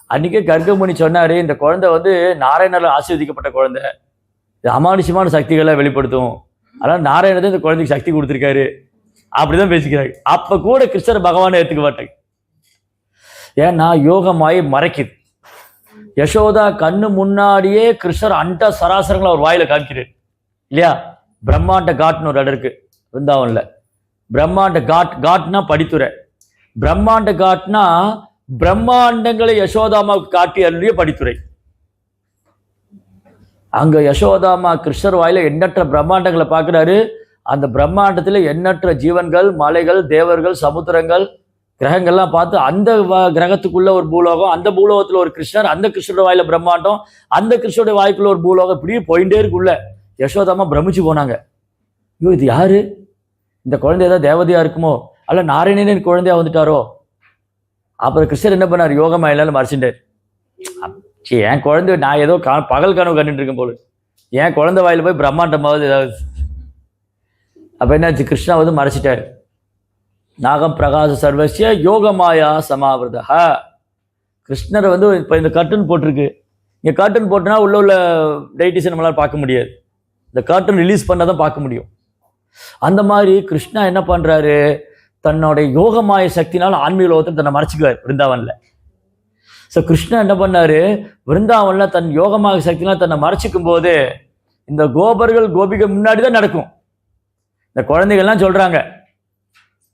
அன்னைக்கே கர்கமுனி சொன்னாரு, இந்த குழந்தை வந்து நாராயணால் ஆசீர்வதிக்கப்பட்ட குழந்தை, இது அமானுஷமான சக்திகளை வெளிப்படுத்தும், அதனால நாராயணத்தை இந்த குழந்தைக்கு சக்தி கொடுத்துருக்காரு, அப்படிதான் பேசிக்கிறாங்க. அப்ப கூட கிருஷ்ணர் பகவானை ஏத்துக்க மாட்டாங்க. ஏன்னா யோகமாய் மறைக்குது. யசோதா கண்ணு முன்னாடியே கிருஷ்ணர் அண்ட சராசரங்களை அவர் வாயில காமிக்கிறார் இல்லையா? பிரம்மாண்ட காட்னு ஒரு இடம் இருக்கு விருந்தாவன்ல. பிரம்மாண்ட காட்னா படித்துறை. பிரம்மாண்ட காட்னா பிரம்மாண்டங்களை யசோதாமாவுக்கு காட்டி அருளிய படித்துறை. அங்க யசோதாமா கிருஷ்ணர் வாயில எண்ணற்ற பிரம்மாண்டங்களை பார்க்கிறாரு. அந்த பிரம்மாண்டத்துல எண்ணற்ற ஜீவன்கள், மலைகள், தேவர்கள், சமுத்திரங்கள், கிரகங்கள்லாம் பார்த்து அந்த கிரகத்துக்குள்ள ஒரு பூலோகம், அந்த பூலோகத்துல ஒரு கிருஷ்ணர், அந்த கிருஷ்ணரோட வாயில பிரம்மாண்டம், அந்த கிருஷ்ணருடைய வாய்க்குள்ள ஒரு பூலோகம், இப்படியே போயிட்டே இருக்குள்ள. யசோதாமா பிரமிச்சு போனாங்க, ஐயோ இது யாரு? இந்த குழந்தை ஏதாவது தேவதையா இருக்குமோ, அல்ல நாராயணன் குழந்தையா வந்துட்டாரோ? அப்புறம் கிருஷ்ணர் என்ன பண்ணார், யோகமா எல்லாரும் மறைச்சிட்டார். என் குழந்தை நான் ஏதோ பகல் கனவு கண்டுட்டு இருக்கேன் போல, என் குழந்தை வாயில போய் பிரம்மாண்டமாவது ஏதாவது. அப்ப என்னாச்சு, கிருஷ்ணா வந்து மறைச்சிட்டாரு. நாகம் பிரகாச சர்வசிய யோகமாயா சமாவிரதா. கிருஷ்ணரை வந்து இப்போ இந்த கர்டன் போட்டிருக்கு, இங்கே கர்டன் போட்டோன்னா உள்ள டைட்டிஸை நம்மளால் பார்க்க முடியாது, இந்த கர்டன் ரிலீஸ் பண்ணால் தான் பார்க்க முடியும். அந்த மாதிரி கிருஷ்ணா என்ன பண்ணுறாரு, தன்னோட யோகமாய சக்தினால் ஆன்மீக லோகத்தில் தன்னை மறைச்சிக்குவார் விருந்தாவனில். ஸோ கிருஷ்ணா என்ன பண்ணாரு, விருந்தாவனில் தன் யோகமாக சக்தினால் தன்னை மறைச்சிக்கும் போது இந்த கோபர்கள் கோபிகள் முன்னாடி தான் நடக்கும். இந்த குழந்தைகள்லாம் சொல்கிறாங்க,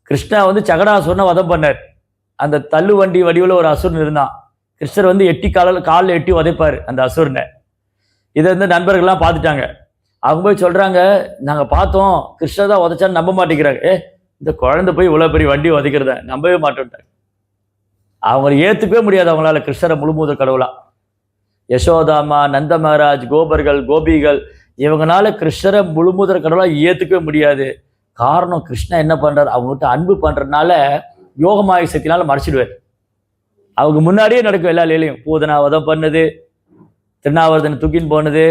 கிருஷ்ணா வந்து சகடாசுரனை வதம் பண்ணார். அந்த தள்ளு வண்டி வடிவில் ஒரு அசுரன் இருந்தான், கிருஷ்ணர் வந்து எட்டி காலில் எட்டி உதைப்பார் அந்த அசுரனை. இதை வந்து நண்பர்கள்லாம் பார்த்துட்டாங்க. அவங்க போய் சொல்றாங்க, நாங்கள் பார்த்தோம் கிருஷ்ணர் தான் உதைச்சான்னு நம்ப மாட்டேங்கிறாங்க. இந்த குழந்தை போய் இவ்வளோ பெரிய வண்டி உதைக்கிறத நம்பவே மாட்டேன்ட்டாங்க. அவங்களை ஏற்றுக்கவே முடியாது அவங்களால கிருஷ்ணரை முழுமுதல் கடவுளா. யசோதாமா, நந்த மகாராஜ், கோபர்கள், கோபிகள் இவங்களால கிருஷ்ணரை முழுமுதல் கடவுளா ஏற்றுக்கவே முடியாது. காரணம் கிருஷ்ணா என்ன பண்றாரு, அவங்ககிட்ட அன்பு பண்றதுனால யோகமாய சக்தினால மறைச்சிடுவார். அவங்க முன்னாடியே நடக்கும் எல்லா லீலையும். பூதனா வதம் பண்ணது, திருநாவர்தன் தூக்கின் போனது,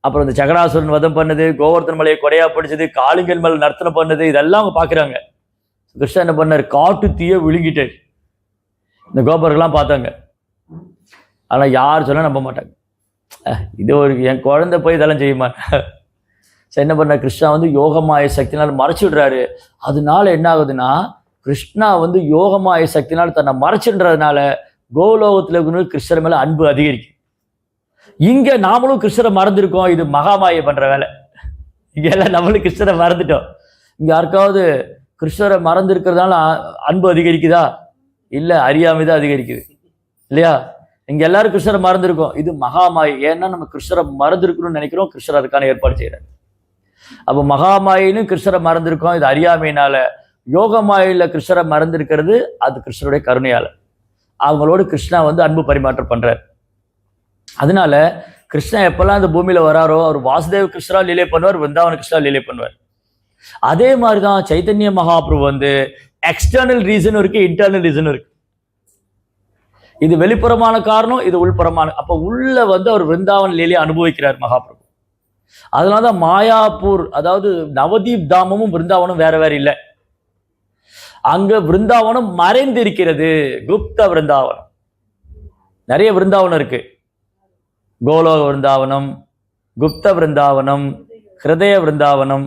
அப்புறம் இந்த சகடாசுரன் வதம் பண்ணது, கோவர்தன் மலையை கொடையா பிடிச்சது, காளிங்கல் மேல நர்த்தனை பண்ணது, இதெல்லாம் அவங்க பாக்குறாங்க. கிருஷ்ணன் என்ன பண்ணார், காட்டு தீய விழுங்கிட்டார். இந்த கோபர்கள்லாம் பார்த்தாங்க. ஆனா யார் சொல்ல நம்ப மாட்டாங்க. இது ஒரு என் குழந்தை போய் இதெல்லாம் செய்ய மாட்டேன். என்ன பண்ண, கிருஷ்ணா வந்து யோகமாய சக்தினால மறைச்சு விடுறாரு. அதனால என்ன ஆகுதுன்னா, கிருஷ்ணா வந்து யோகமாய சக்தினால தன்னை மறைச்சுன்றதுனால கோலோகத்தில் இருக்கிற கிருஷ்ணர் மேல அன்பு அதிகரிக்கும். இங்க நாமளும் கிருஷ்ணரை மறந்துருக்கோம். இது மகாமாயை பண்ற வேலை. இங்க எல்லாம் நம்மளும் கிருஷ்ணரை மறந்துட்டோம். இங்க யாருக்காவது கிருஷ்ணரை மறந்து இருக்கிறதுனால அன்பு அதிகரிக்குதா? இல்ல, அறியாமைதான் அதிகரிக்குது இல்லையா? இங்க எல்லாரும் கிருஷ்ணரை மறந்துருக்கோம். இது மகாமாயை. ஏன்னா நம்ம கிருஷ்ணரை மறந்துருக்கணும்னு நினைக்கிறோம், கிருஷ்ணர் அதுக்கான ஏற்பாடு செய்யறாரு. அப்போ மகாமாயின்னு கிருஷ்ணரை மறந்துருக்கோம், இது அறியாமையினால. யோகமாயில கிருஷ்ணரை மறந்துருக்கிறது அது கிருஷ்ணருடைய கருணையால. அவங்களோடு கிருஷ்ணா வந்து அன்பு பரிமாற்றம் பண்றார். அதனால கிருஷ்ணா எப்பெல்லாம் இந்த பூமியில வராரோ அவர் வாசுதேவ கிருஷ்ணா லீலை பண்ணுவார், விருந்தாவன கிருஷ்ணா லீலை பண்ணுவார். அதே மாதிரிதான் சைத்தன்ய மகாபிரபு வந்து எக்ஸ்டர்னல் ரீசன் இருக்கு, இன்டர்னல் ரீசன் இருக்கு. இது வெளிப்புறமான காரணம், இது உள்புறமான. அப்ப உள்ள வந்து அவர் விருந்தாவன லீலையை அனுபவிக்கிறார் மகாபிரபு. அதனாலதான் மாயாப்பூர், அதாவது நவதீப் தாமமும் விருந்தாவனம் வேற வேற இல்லை. அங்க விருந்தாவனம் மறைந்து இருக்கிறது, குப்த விருந்தாவனம். நிறைய விருந்தாவனம் இருக்கு. கோலோக விருந்தாவனம், குப்த விருந்தாவனம், ஹிருதய விருந்தாவனம்.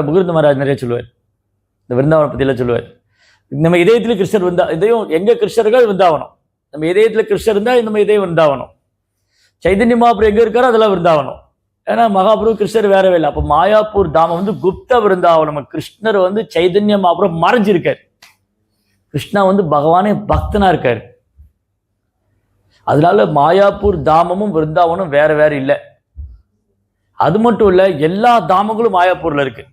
முகுந்த மகாராஜ் நிறைய சொல்லுவார், இந்த விருந்தாவனம் பத்தி எல்லாம் சொல்லுவார். நம்ம இதயத்துல கிருஷ்ணர் இதையும் எங்க கிருஷ்ணர்கள் விருந்தாவனம். நம்ம இதயத்துல கிருஷ்ணர் இருந்தா நம்ம இதயம் விருந்தாவனம். சைதன்ய மகாபிரபு எங்க இருக்காரோ அதெல்லாம் விருந்தாவனம். ஏன்னா மகாபிரபு கிருஷ்ணர் வேறவே இல்லை. அப்ப மாயாப்பூர் தாமம் வந்து குப்த விருந்தாவனம். கிருஷ்ணர் வந்து சைதன்ய மகாபிரபு மறைஞ்சிருக்காரு. கிருஷ்ணா வந்து பகவானே பக்தனா இருக்காரு. அதனால மாயாப்பூர் தாமமும் விருந்தாவனம் வேற வேற இல்லை. அது மட்டும் இல்ல, எல்லா தாமங்களும் மாயாப்பூர்ல இருக்கு.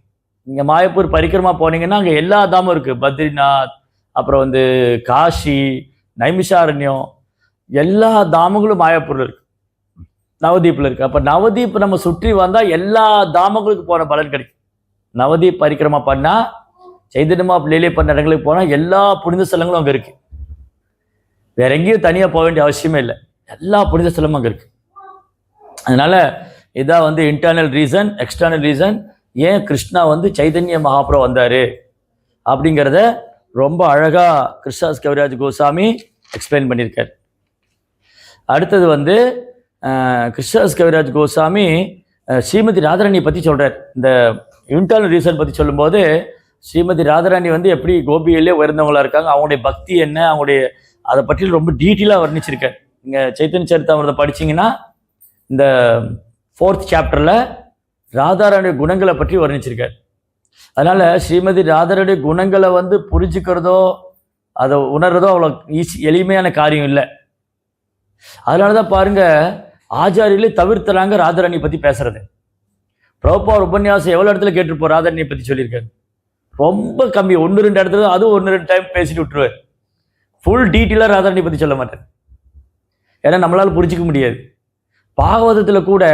நீங்க மாயாப்பூர் பரிக்கிரமா போனீங்கன்னா அங்க எல்லா தாமும் இருக்கு. பத்ரிநாத், அப்புறம் வந்து காஷி, நைமிஷாரண்யம், எல்லா தாமங்களும் மாயாப்பூர்ல இருக்கு, நவதீப்ல இருக்கு. அப்ப நவதீப் நம்ம சுற்றி வந்தா எல்லா தாமங்களுக்கு போன பலன் கிடைக்கும். நவதீப் பரிக்கிரமா பண்ணா, சைதன்யமா லீலை பண்ண இடங்களுக்கு போனா எல்லா புனித ஸ்தலங்களும் அங்க இருக்கு. வேற எங்கேயும் தனியா போக வேண்டிய அவசியமே இல்லை, எல்லா புனித ஸ்தலமும் அங்க இருக்கு. அதனால இதான் வந்து இன்டர்னல் ரீசன், எக்ஸ்டர்னல் ரீசன். ஏன் கிருஷ்ணா வந்து சைதன்ய மகாபிரபு வந்தாரு அப்படிங்கிறத ரொம்ப அழகா கிருஷ்ணதாஸ் கவிராஜ் கோசாமி எக்ஸ்பிளைன் பண்ணியிருக்காரு. அடுத்தது வந்து கிருஷ்ணதாஸ் கவிராஜ் கோசாமி ஸ்ரீமதி ராதாராணியை பற்றி சொல்கிறார். இந்த இன்டர்னல் ரீசன் பற்றி சொல்லும்போது ஸ்ரீமதி ராதாராணி வந்து எப்படி கோபியிலே உயர்ந்தவங்களா இருக்காங்க, அவங்களுடைய பக்தி என்ன, அவங்களுடைய அதை பற்றி ரொம்ப டீட்டெயிலாக வர்ணிச்சிருக்கார். நீங்கள் சைத்தன்ய சரிதாமிரதம் படிச்சிங்கன்னா இந்த 4th சாப்டரில் ராதாராணிய குணங்களை பற்றி வர்ணிச்சிருக்கார். அதனால் ஸ்ரீமதி ராதாராணிய குணங்களை வந்து புரிஞ்சுக்கிறதோ அதை உணர்றதோ அவ்வளோ எளிமையான காரியம் இல்லை. அதனால தான் பாருங்க, ஆச்சாரியிலே தவிர்த்துறாங்க ராதாராணியை பற்றி பேசுறது. பிரபுபார் உபன்யாசம் எவ்வளோ இடத்துல கேட்டிருப்போம் ராதாராணியை பற்றி சொல்லியிருக்காரு. ரொம்ப கம்மி, 1-2 இடத்துல, அதுவும் 1-2 டைம் பேசிட்டு விட்டுருவார். ஃபுல் டீட்டெயிலாக ராதாராணியை பற்றி சொல்ல மாட்டார், ஏன்னா நம்மளால புரிஞ்சிக்க முடியாது. பாகவதத்தில் கூட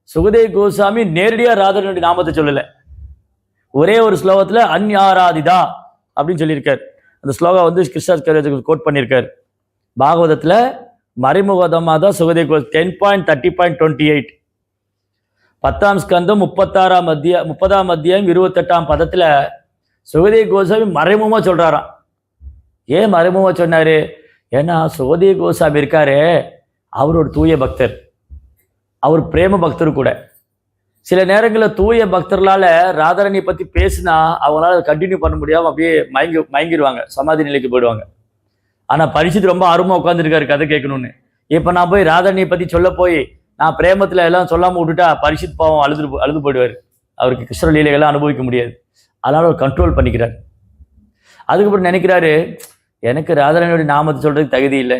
சுகதேவ் கோசாமி நேரடியாக ராதாராணியுடைய நாமத்தை சொல்லலை, ஒரே ஒரு ஸ்லோகத்தில் அன்யாராதிதா அப்படின்னு சொல்லியிருக்கார். அந்த ஸ்லோகம் வந்து கிருஷ்ணதாஸ் கவிராஜ் கோட் பண்ணியிருக்கார். பாகவதத்தில் மறைமுகதமாக தான் சுகதேவ் கோஸ் 10.30.28 10ஆம் ஸ்கந்தம் 30ஆம் அத்தியாயம் 28ஆம் பதத்தில் சுகதேவ் கோசாமி மறைமுகமாக சொல்றாராம். ஏன் மறைமுகமாக சொன்னாரு? ஏன்னா சுகதேவ் கோசாமி இருக்காரு, அவர் ஒரு தூய பக்தர், அவர் பிரேம பக்தர் கூட. சில நேரங்களில் தூய பக்தர்களால் ராதாராணியை பற்றி பேசினா அவங்களால கண்டினியூ பண்ண முடியாமல் அப்படியே மயங்கிடுவாங்க, சமாதி நிலைக்கு போயிடுவாங்க. ஆனால் பரிசுத்து ரொம்ப ஆர்வமாக உட்காந்துருக்காரு கதை கேட்கணும்னு. இப்போ நான் போய் ராதாராணியை பற்றி சொல்ல போய் நான் பிரேமத்தில் எல்லாம் சொல்லாமல் விட்டுட்டா பரிசுத்து பாவம் அழுது போயிடுவார். அவருக்கு கிருஷ்ண லீலைகள்லாம் அனுபவிக்க முடியாது. அதனால் அவர் கண்ட்ரோல் பண்ணிக்கிறார். அதுக்கப்புறம் நினைக்கிறாரு, எனக்கு ராதாராணியோட நாமத்தை சொல்றதுக்கு தகுதி இல்லை,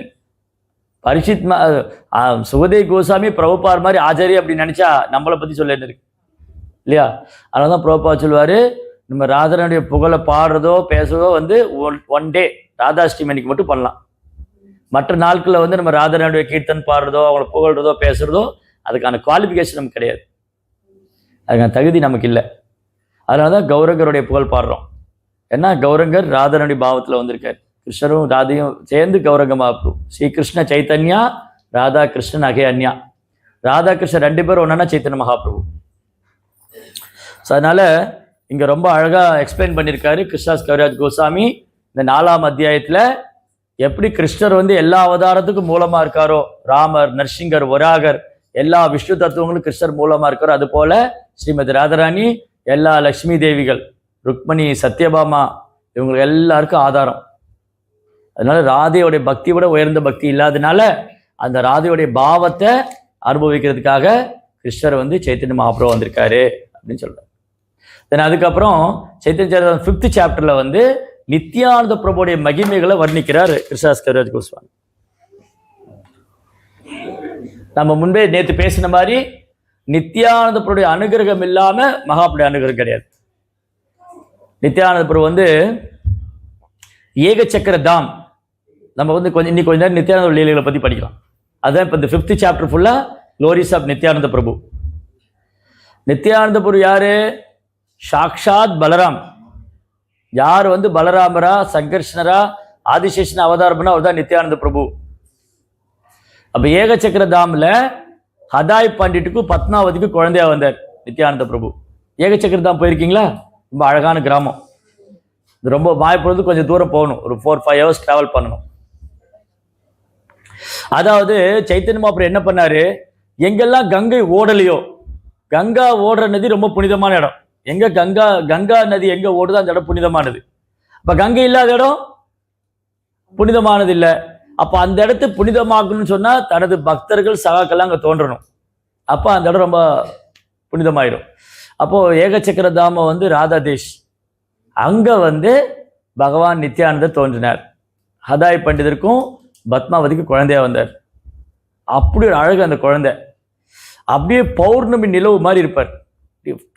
பரிஷித் சுகதேவ் கோஸ்வாமி பிரபுபார் மாதிரி ஆச்சாரி அப்படி நினைச்சா நம்மளை பத்தி சொல்ல இருக்கு இல்லையா? அதனால தான் பிரபுபார் சொல்லுவாரு, நம்ம ராதனுடைய புகழை பாடுறதோ பேசுறதோ வந்து ஒன் டே ராதாஷ்டமி அன்னைக்கு மட்டும் பண்ணலாம். மற்ற நாட்களில் வந்து நம்ம ராதனுடைய கீர்த்தன் பாடுறதோ அவங்கள புகழ்றதோ பேசுறதோ அதுக்கான குவாலிஃபிகேஷன் நமக்கு கிடையாது, அதுக்கான தகுதி நமக்கு இல்லை. அதனால தான் கௌரங்கருடைய புகழ் பாடுறோம். ஏன்னா கௌரங்கர் ராதனுடைய பாவத்தில் வந்திருக்காரு. கிருஷ்ணரும் ராதையும் சேர்ந்து கௌரங்க மகாபிரபு. ஸ்ரீகிருஷ்ண சைத்தன்யா, ராதா கிருஷ்ணன் அகே அன்யா. ராதா கிருஷ்ணன் 2 பேரும் ஒன்னா சைத்தன்ய மகாபிரபு. ஸோ அதனால இங்க ரொம்ப அழகா எக்ஸ்பிளைன் பண்ணியிருக்காரு கிருஷ்ணாஸ் கவிராஜ் கோஸ்வாமி. இந்த 4ஆம் அத்தியாயத்துல எப்படி கிருஷ்ணர் வந்து எல்லா அவதாரத்துக்கும் மூலமா இருக்காரோ, ராமர், நரசிங்கர், வராகர், எல்லா விஷ்ணு தத்துவங்களும் கிருஷ்ணர் மூலமா இருக்காரோ, அது போல ஸ்ரீமதி ராதாராணி எல்லா லக்ஷ்மி தேவிகள், ருக்மணி, சத்யபாமா, இவங்களுக்கு எல்லாருக்கும் ஆதாரம். அதனால ராதையோடைய பக்தி விட உயர்ந்த பக்தி இல்லாதனால அந்த ராதையோடைய பாவத்தை அனுபவிக்கிறதுக்காக கிருஷ்ணர் வந்து சைத்தன்ய மகாபிரபு வந்திருக்காரு அப்படின்னு சொல்றாரு. தென் அதுக்கப்புறம் சைத்தன்ய சரிதாம 5th சாப்டர்ல வந்து நித்யானந்த பிரபுடைய மகிமைகளை வர்ணிக்கிறார் கிருஷ்ணதாஸ் கவிராஜ் கோஸ்வாமி. நம்ம முன்பே நேற்று பேசின மாதிரி நித்யானந்த பிரபுடைய அனுகிரகம் இல்லாம மகாபுடைய அனுகிரகம் கிடையாது. நித்யானந்த பிரபு வந்து ஏக சக்கர தாம். நம்ம வந்து இன்னைக்கு கொஞ்ச நேரம் நித்யானந்த லீலைகளை பத்தி படிக்கலாம். அதான் இப்போ இந்த 5th சாப்டர் ஃபுல்லா க்ளோரிஸ் ஆஃப் நித்யானந்த பிரபு. நித்யானந்த பிரபு யாரு? சாக்ஷாத் பலராம். யார் வந்து பலராமரா, சங்கர்ஷ்ணரா, ஆதிசேஷன் அவதாரம் அவர் தான் நித்யானந்த பிரபு. அப்ப ஏக சக்கர தாம்ல ஹதாய் பண்டிட்டுக்கு பத்மாவதிக்கு குழந்தையா வந்தார் நித்யானந்த பிரபு. ஏக சக்கர தாம் போயிருக்கீங்களா? ரொம்ப அழகான கிராமம். இது ரொம்ப மாயப்படுறது, கொஞ்சம் தூரம் போகணும், ஒரு 4-5 hours டிராவல் பண்ணணும். அதாவது சைத்தன்ய மகாபிரபு என்ன பண்ணாரு, எங்கெல்லாம் கங்கை ஓடலையோ, கங்கா ஓடுற நதி ரொம்ப புனிதமான இடம். எங்க கங்கா நதி எங்க ஓடுதோ அந்த இடம் புனிதமானது. அப்ப கங்கை இல்லாத இடம் புனிதமானது இல்லை. அப்ப அந்த இடத்தை புனிதமாக்கணும்னு சொன்னா தனது பக்தர்கள் சகாக்கெல்லாம் அங்க தோன்றணும். அப்ப அந்த இடம் ரொம்ப புனிதமாயிடும். அப்போ ஏகச்சக்கர தாம வந்து ராதா தேஷ், அங்க வந்து பகவான் நித்யானந்தர் தோன்றினார். ஹதாய் பண்டிதருக்கும் பத்மாவதிக்கு குழந்தையா வந்தார். அப்படி ஒரு அழகு அந்த குழந்தை. அப்படியே பௌர்ணமி நிலவு மாதிரி இருப்பார்,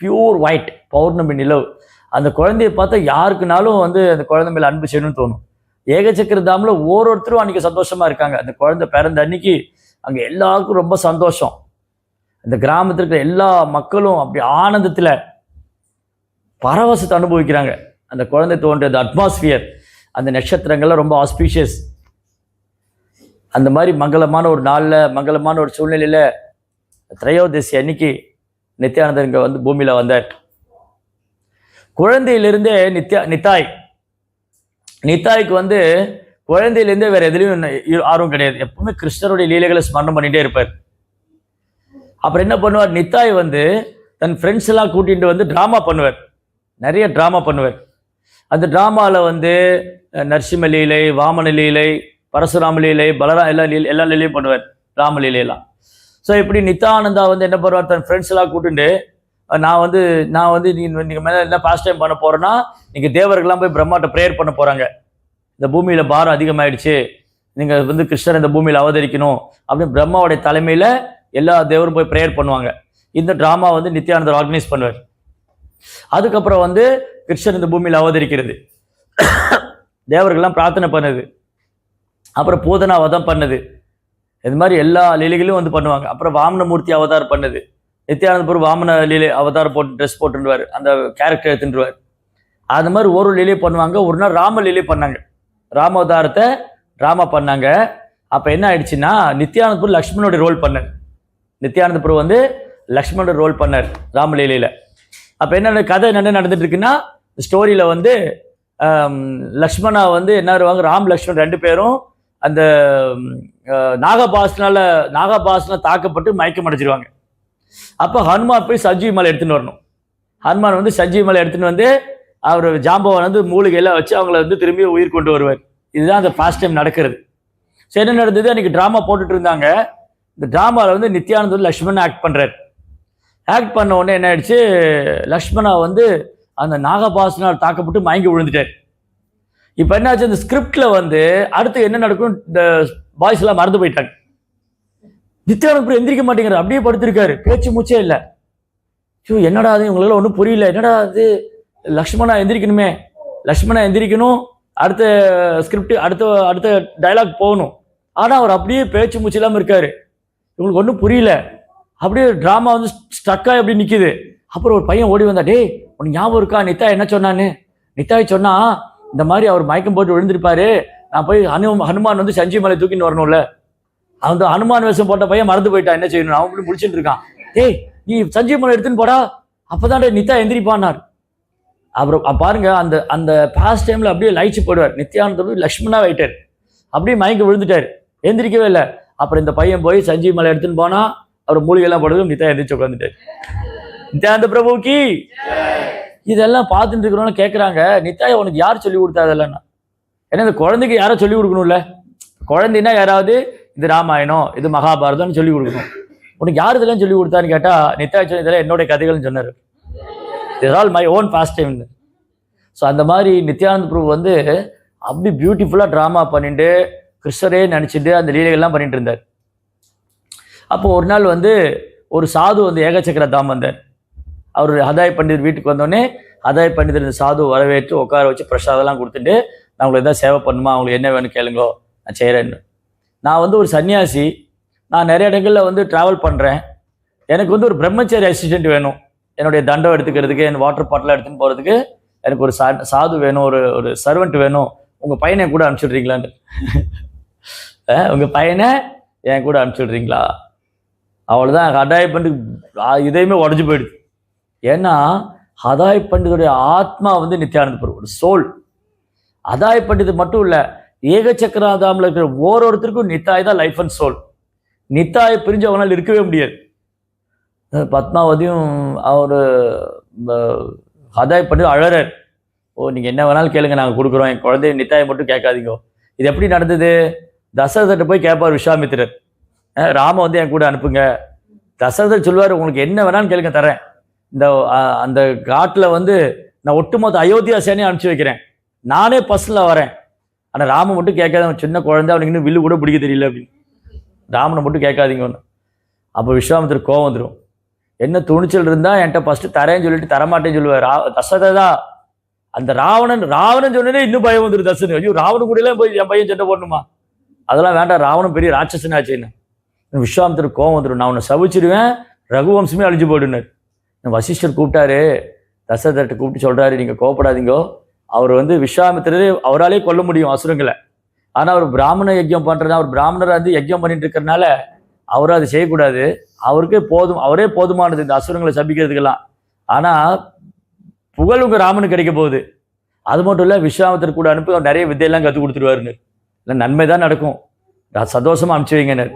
பியூர் ஒயிட் பௌர்ணமி நிலவு. அந்த குழந்தைய பார்த்தா யாருக்குனாலும் வந்து அந்த குழந்தை மேல அன்பு செய்யணும்னு தோணும். ஏகச்சக்கர தாமில் ஒவ்வொருத்தரும் அன்னைக்கு சந்தோஷமா இருக்காங்க. அந்த குழந்தை பிறந்த அன்னைக்கு அங்க எல்லாருக்கும் ரொம்ப சந்தோஷம். அந்த கிராமத்தில் இருக்கிற எல்லா மக்களும் அப்படி ஆனந்தத்துல பரவசத்தை அனுபவிக்கிறாங்க. அந்த குழந்தை தோன்றிய அட்மாஸ்பியர், அந்த நட்சத்திரங்கள்லாம் ரொம்ப ஆஸ்பீஷியஸ். அந்த மாதிரி மங்களமான ஒரு நாள்ல, மங்களமான ஒரு சூழ்நிலையில திரையோதசி அன்னைக்கு நித்யானந்தர் இங்க வந்து பூமியில வந்தார். குழந்தையிலிருந்தே நித்தாய்க்கு வந்து குழந்தையிலேருந்தே வேற எதுலையும் ஆர்வம் கிடையாது. எப்பவுமே கிருஷ்ணருடைய லீலைகளை ஸ்மரணம் பண்ணிட்டே இருப்பார். அப்புறம் என்ன பண்ணுவார், நித்தாய் வந்து தன் ஃப்ரெண்ட்ஸ் எல்லாம் கூட்டிட்டு வந்து டிராமா பண்ணுவார், நிறைய டிராமா பண்ணுவார். அந்த டிராமாவில் வந்து நரசிம்ம லீலை, வாமன லீலை, பரசுராம லீலை, எல்லா லீலையும் பண்ணுவார், ராமலீலையெல்லாம். ஸோ இப்படி நித்யானந்தா வந்து என்ன பண்ணுவார், தன் ஃப்ரெண்ட்ஸ் எல்லாம் கூட்டுண்டு நான் வந்து நீங்கள் மேலே என்ன பாஸ்ட் டைம் பண்ண போகிறேன்னா, நீங்கள் தேவர்கள்லாம் போய் பிரம்மாட்ட ப்ரேயர் பண்ண போகிறாங்க, இந்த பூமியில் பாரம் அதிகமாயிடுச்சு, நீங்கள் வந்து கிருஷ்ணர் இந்த பூமியில் அவதரிக்கணும் அப்படின்னு பிரம்மாவுடைய தலைமையில் எல்லா தேவரும் போய் ப்ரேயர் பண்ணுவாங்க. இந்த ட்ராமா வந்து நித்யானந்தர் ஆர்கனைஸ் பண்ணுவார். அதுக்கப்புறம் வந்து கிருஷ்ணர் இந்த பூமியில் அவதரிக்கிறது, தேவர்கள்லாம் பிரார்த்தனை பண்ணுது, அப்புறம் பூதனா வதம் பண்ணுது, இது மாதிரி எல்லா லீலைகளும் வந்து பண்ணுவாங்க. அப்புறம் வாமனமூர்த்தி அவதாரம் பண்ணுது. நித்யானந்த பிரபு வாமன லீலை அவதாரம் போட்டு ட்ரெஸ் போட்டுருவார், அந்த கேரக்டர் எடுத்துருவார். அது மாதிரி ஒரு லீலை பண்ணுவாங்க. ஒரு நாள் ராம லீலை பண்ணாங்க, ராம அவதாரத்தை ட்ராமா பண்ணாங்க. அப்போ என்ன ஆயிடுச்சுன்னா, நித்யானந்த பிரபு லக்ஷ்மணோட ரோல் பண்ணார். நித்யானந்த பிரபு வந்து லக்ஷ்மணோட ரோல் பண்ணார் ராமலீலையில். அப்போ என்ன கதை என்ன நடந்துட்டு இருக்குன்னா, ஸ்டோரியில வந்து லக்ஷ்மணா வந்து என்ன வருவாங்க, ராம் லக்ஷ்மண் 2 பேரும் அந்த நாகபாசனால தாக்கப்பட்டு மயக்கம் அடைச்சிருவாங்க. அப்போ ஹனுமான் போய் சஞ்சீவி மலை எடுத்துன்னு வரணும். ஹனுமான் வந்து சஞ்சீவி மலை எடுத்துன்னு வந்து அவர் ஜாம்பவான் வந்து மூலிகையெல்லாம் வச்சு அவங்கள வந்து திரும்பி உயிர் கொண்டு வருவார். இதுதான் அந்த பாஸ்ட் டைம் நடக்கிறது. சரி, என்ன நடந்தது, அன்னைக்கு ட்ராமா போட்டுட்டு இருந்தாங்க. இந்த ட்ராமாவில் வந்து நித்யானந்தர் லக்ஷ்மணன் ஆக்ட் பண்ணுறாரு. ஆக்ட் பண்ண உடனே என்ன ஆயிடுச்சு, லக்ஷ்மணா வந்து அந்த நாகபாசனால் தாக்கப்பட்டு மயங்கி விழுந்துட்டார். இப்போ என்னாச்சு, இந்த ஸ்கிரிப்டில் வந்து அடுத்து என்ன நடக்கும் இந்த பாய்ஸ் எல்லாம் மறந்து போயிட்டாங்க. நித்யானந்த பிரபு எந்திரிக்க மாட்டேங்கிறார், அப்படியே படுத்திருக்காரு, பேச்சு மூச்சே இல்லை. ஐயோ என்னடா அது, இவங்களெல்லாம் ஒன்றும் புரியல, என்னடா அது, லக்ஷ்மணா எந்திரிக்கணுமே, லக்ஷ்மணா எந்திரிக்கணும், அடுத்த ஸ்கிரிப்ட் அடுத்த அடுத்த டைலாக் போகணும். ஆனால் அவர் அப்படியே பேச்சு மூச்சு இல்லாமல் இருக்காரு. இவங்களுக்கு ஒன்றும் புரியல, அப்படியே ட்ராமா வந்து ஸ்டக்காக அப்படி நிற்கிது. அப்புறம் ஒரு பையன் ஓடி வந்தா, டே உனக்கு ஞாபகம் இருக்கா நித்தாய் என்ன சொன்னான்னு? நித்தாய் சொன்னா இந்த மாதிரி அவர் மயக்கம் போட்டு விழுந்திருப்பாரு, நான் போய் ஹனுமான் வந்து சஞ்சீவ் மலை தூக்கின்னு வரணும்ல. அந்த ஹனுமான் வேஷம் போட்ட பையன் மறந்து போயிட்டான், என்ன செய்யணும், அவன் இப்படி முடிச்சுட்டு இருக்கான். டேய் நீ சஞ்சீவ் மலை எடுத்துன்னு போடா, அப்பதான் நித்தா எந்திரிப்பான்னார். அப்புறம் பாருங்க, அந்த அந்த பாஸ்ட் டைம்ல அப்படியே லைச்சு போடுவார். நித்யானந்த லக்ஷ்மணா வைட்டார், அப்படியே மயக்கம் விழுந்துட்டார், எந்திரிக்கவே இல்லை. அப்புறம் இந்த பையன் போய் சஞ்சீவ் மலை எடுத்துன்னு போனா அவர் மூலிகைலாம் போடுறது, நித்தா எந்திரிச்சு உட்காந்துட்டார். நித்யானந்த பிரபுக்கு இதெல்லாம் பார்த்துட்டு இருக்கிறவங்க கேட்குறாங்க, நித்தாய் உனக்கு யார் சொல்லி கொடுத்தா அதெல்லாம்? ஏன்னா இந்த குழந்தைக்கு யாரோ சொல்லி கொடுக்கணும்ல, குழந்தைன்னா யாராவது இது ராமாயணம் இது மகாபாரதம்னு சொல்லி கொடுக்கணும். உனக்கு யார் இதெல்லாம் சொல்லி கொடுத்தான்னு கேட்டா நித்தாய் சொல்லி இதெல்லாம் என்னுடைய கதைகள்னு சொன்னார். It's all my own past time. So அந்த மாதிரி நித்யானந்த பிரபு வந்து அப்படி பியூட்டிஃபுல்லாக ட்ராமா பண்ணிட்டு கிருஷ்ணரே நினச்சிட்டு அந்த லீலைகள்லாம் பண்ணிட்டு இருந்தார். அப்போ ஒரு நாள் வந்து ஒரு சாது வந்து ஏகச்சக்கர தாம் வந்தார். அவர் ஹதாய் பண்டிதர் வீட்டுக்கு வந்தோடனே ஹதாய் பண்டிதர் இந்த சாது வரவேற்று உட்கார வச்சு பிரசாதெல்லாம் கொடுத்துட்டு, நான் உங்களுக்கு எதாவது சேவை பண்ணுமா, அவங்களுக்கு என்ன வேணும் கேளுங்கோ, நான் செய்கிறேன்னு. நான் வந்து ஒரு சன்னியாசி, நான் நிறைய இடங்களில் வந்து ட்ராவல் பண்ணுறேன், எனக்கு வந்து ஒரு பிரம்மச்சாரி அசிஸ்டண்ட் வேணும், என்னுடைய தண்டம் எடுத்துக்கிறதுக்கு, என் வாட்டர் பாட்டில் எடுத்துன்னு போகிறதுக்கு எனக்கு ஒரு சாது வேணும், ஒரு சர்வெண்ட் வேணும், உங்கள் பையனை கூட அனுப்பிச்சுட்றீங்களான்னு. உங்கள் பையனை என் கூட அனுப்பிச்சுட்றீங்களா? அவ்வளோதான், ஹதாய் பண்டிட் இதையுமே உடஞ்சி போயிடுது. ஏன்னா ஹதாய் பண்டிதுடைய ஆத்மா வந்து நித்யானந்த பிரபு சோல். ஹதாய் பண்டிதர் மட்டும் இல்லை, ஏகச்சக்கராதாமில் இருக்கிற ஒவ்வொருத்தருக்கும் நித்தாய் தான் லைஃப் அண்ட் சோல். நித்தாய் பிரிஞ்சு அவனால் இருக்கவே முடியாது. பத்மாவதியும் அவர் ஹதாய் பண்டிதர் அழறார், ஓ நீங்கள் என்ன வேணாலும் கேளுங்க, நாங்கள் கொடுக்குறோம், என் குழந்தைய நித்தாயை மட்டும் கேட்காதீங்க. இது எப்படி நடந்தது? தசரதர்கிட்ட போய் கேட்பார் விஸ்வாமித்திரர், ராம வந்து என் கூட அனுப்புங்க. தசரதர் சொல்லுவார், உங்களுக்கு என்ன வேணாலும் கேளுங்க தரேன், இந்த அந்த காட்டில் வந்து நான் ஒட்டுமொத்த அயோத்தியா சேனையை அனுப்பிச்சி வைக்கிறேன், நானே பஸ்ஸில் வரேன், ஆனால் ராம மட்டும் கேட்காத, சின்ன குழந்தை, அவனுக்கு இன்னும் வில்லு கூட பிடிக்க தெரியல அப்படின்னு, ராமனை மட்டும் கேட்காதீங்க ஒன்று. அப்போ விஸ்வாமித்திரர் கோவம் வந்துடும், என்ன துணிச்சல் இருந்தால் என்கிட்ட ஃபஸ்ட்டு தரேன்னு சொல்லிட்டு தரமாட்டேன்னு சொல்லுவார். தசரதா அந்த ராவணன் சொன்னே இன்னும் பயம் வந்துடும் தசரன், ஐயோ ராவணன் கூடலாம் போய் என் பையன் சண்டை போடணுமா, அதெல்லாம் வேண்டாம், ராவணன் பெரிய ராட்சசனாச்சுன்னு. விஸ்வாமித்திரர் கோவம் வந்துடும், நான் உன்னை சவிச்சிருவேன், ரகுவம்சமே அழிஞ்சு போயிடுனார். வசிஷ்டர் கூப்பிட்டாரு, தசரதர்கிட்ட கூப்பிட்டு சொல்கிறாரு, நீங்கள் கோவப்படாதீங்கோ, அவர் வந்து விஸ்வாமித்திரரே அவராலே கொல்ல முடியும் அசுரங்களை, ஆனால் அவர் பிராமண யஜ்யம் பண்ணுறது, அவர் பிராமணரை வந்து யஜ்யம் பண்ணிட்டு இருக்கிறனால அவரும் அதை செய்யக்கூடாது, அவருக்கே போதும், அவரே போதுமானது இந்த அசுரங்களை சபிக்கிறதுக்கெல்லாம். ஆனால் புகழ் உங்கள் ராமனுக்கு கிடைக்க போகுது. அது மட்டும் இல்லை, விஸ்வாமித்திரர் கூட அனுப்பி அவர் நிறைய வித்தையெல்லாம் கற்றுக் கொடுத்துருவாருன்னு, இல்லை நன்மை தான் நடக்கும், சந்தோஷமாக அனுப்பிச்சி வைங்கன்னு.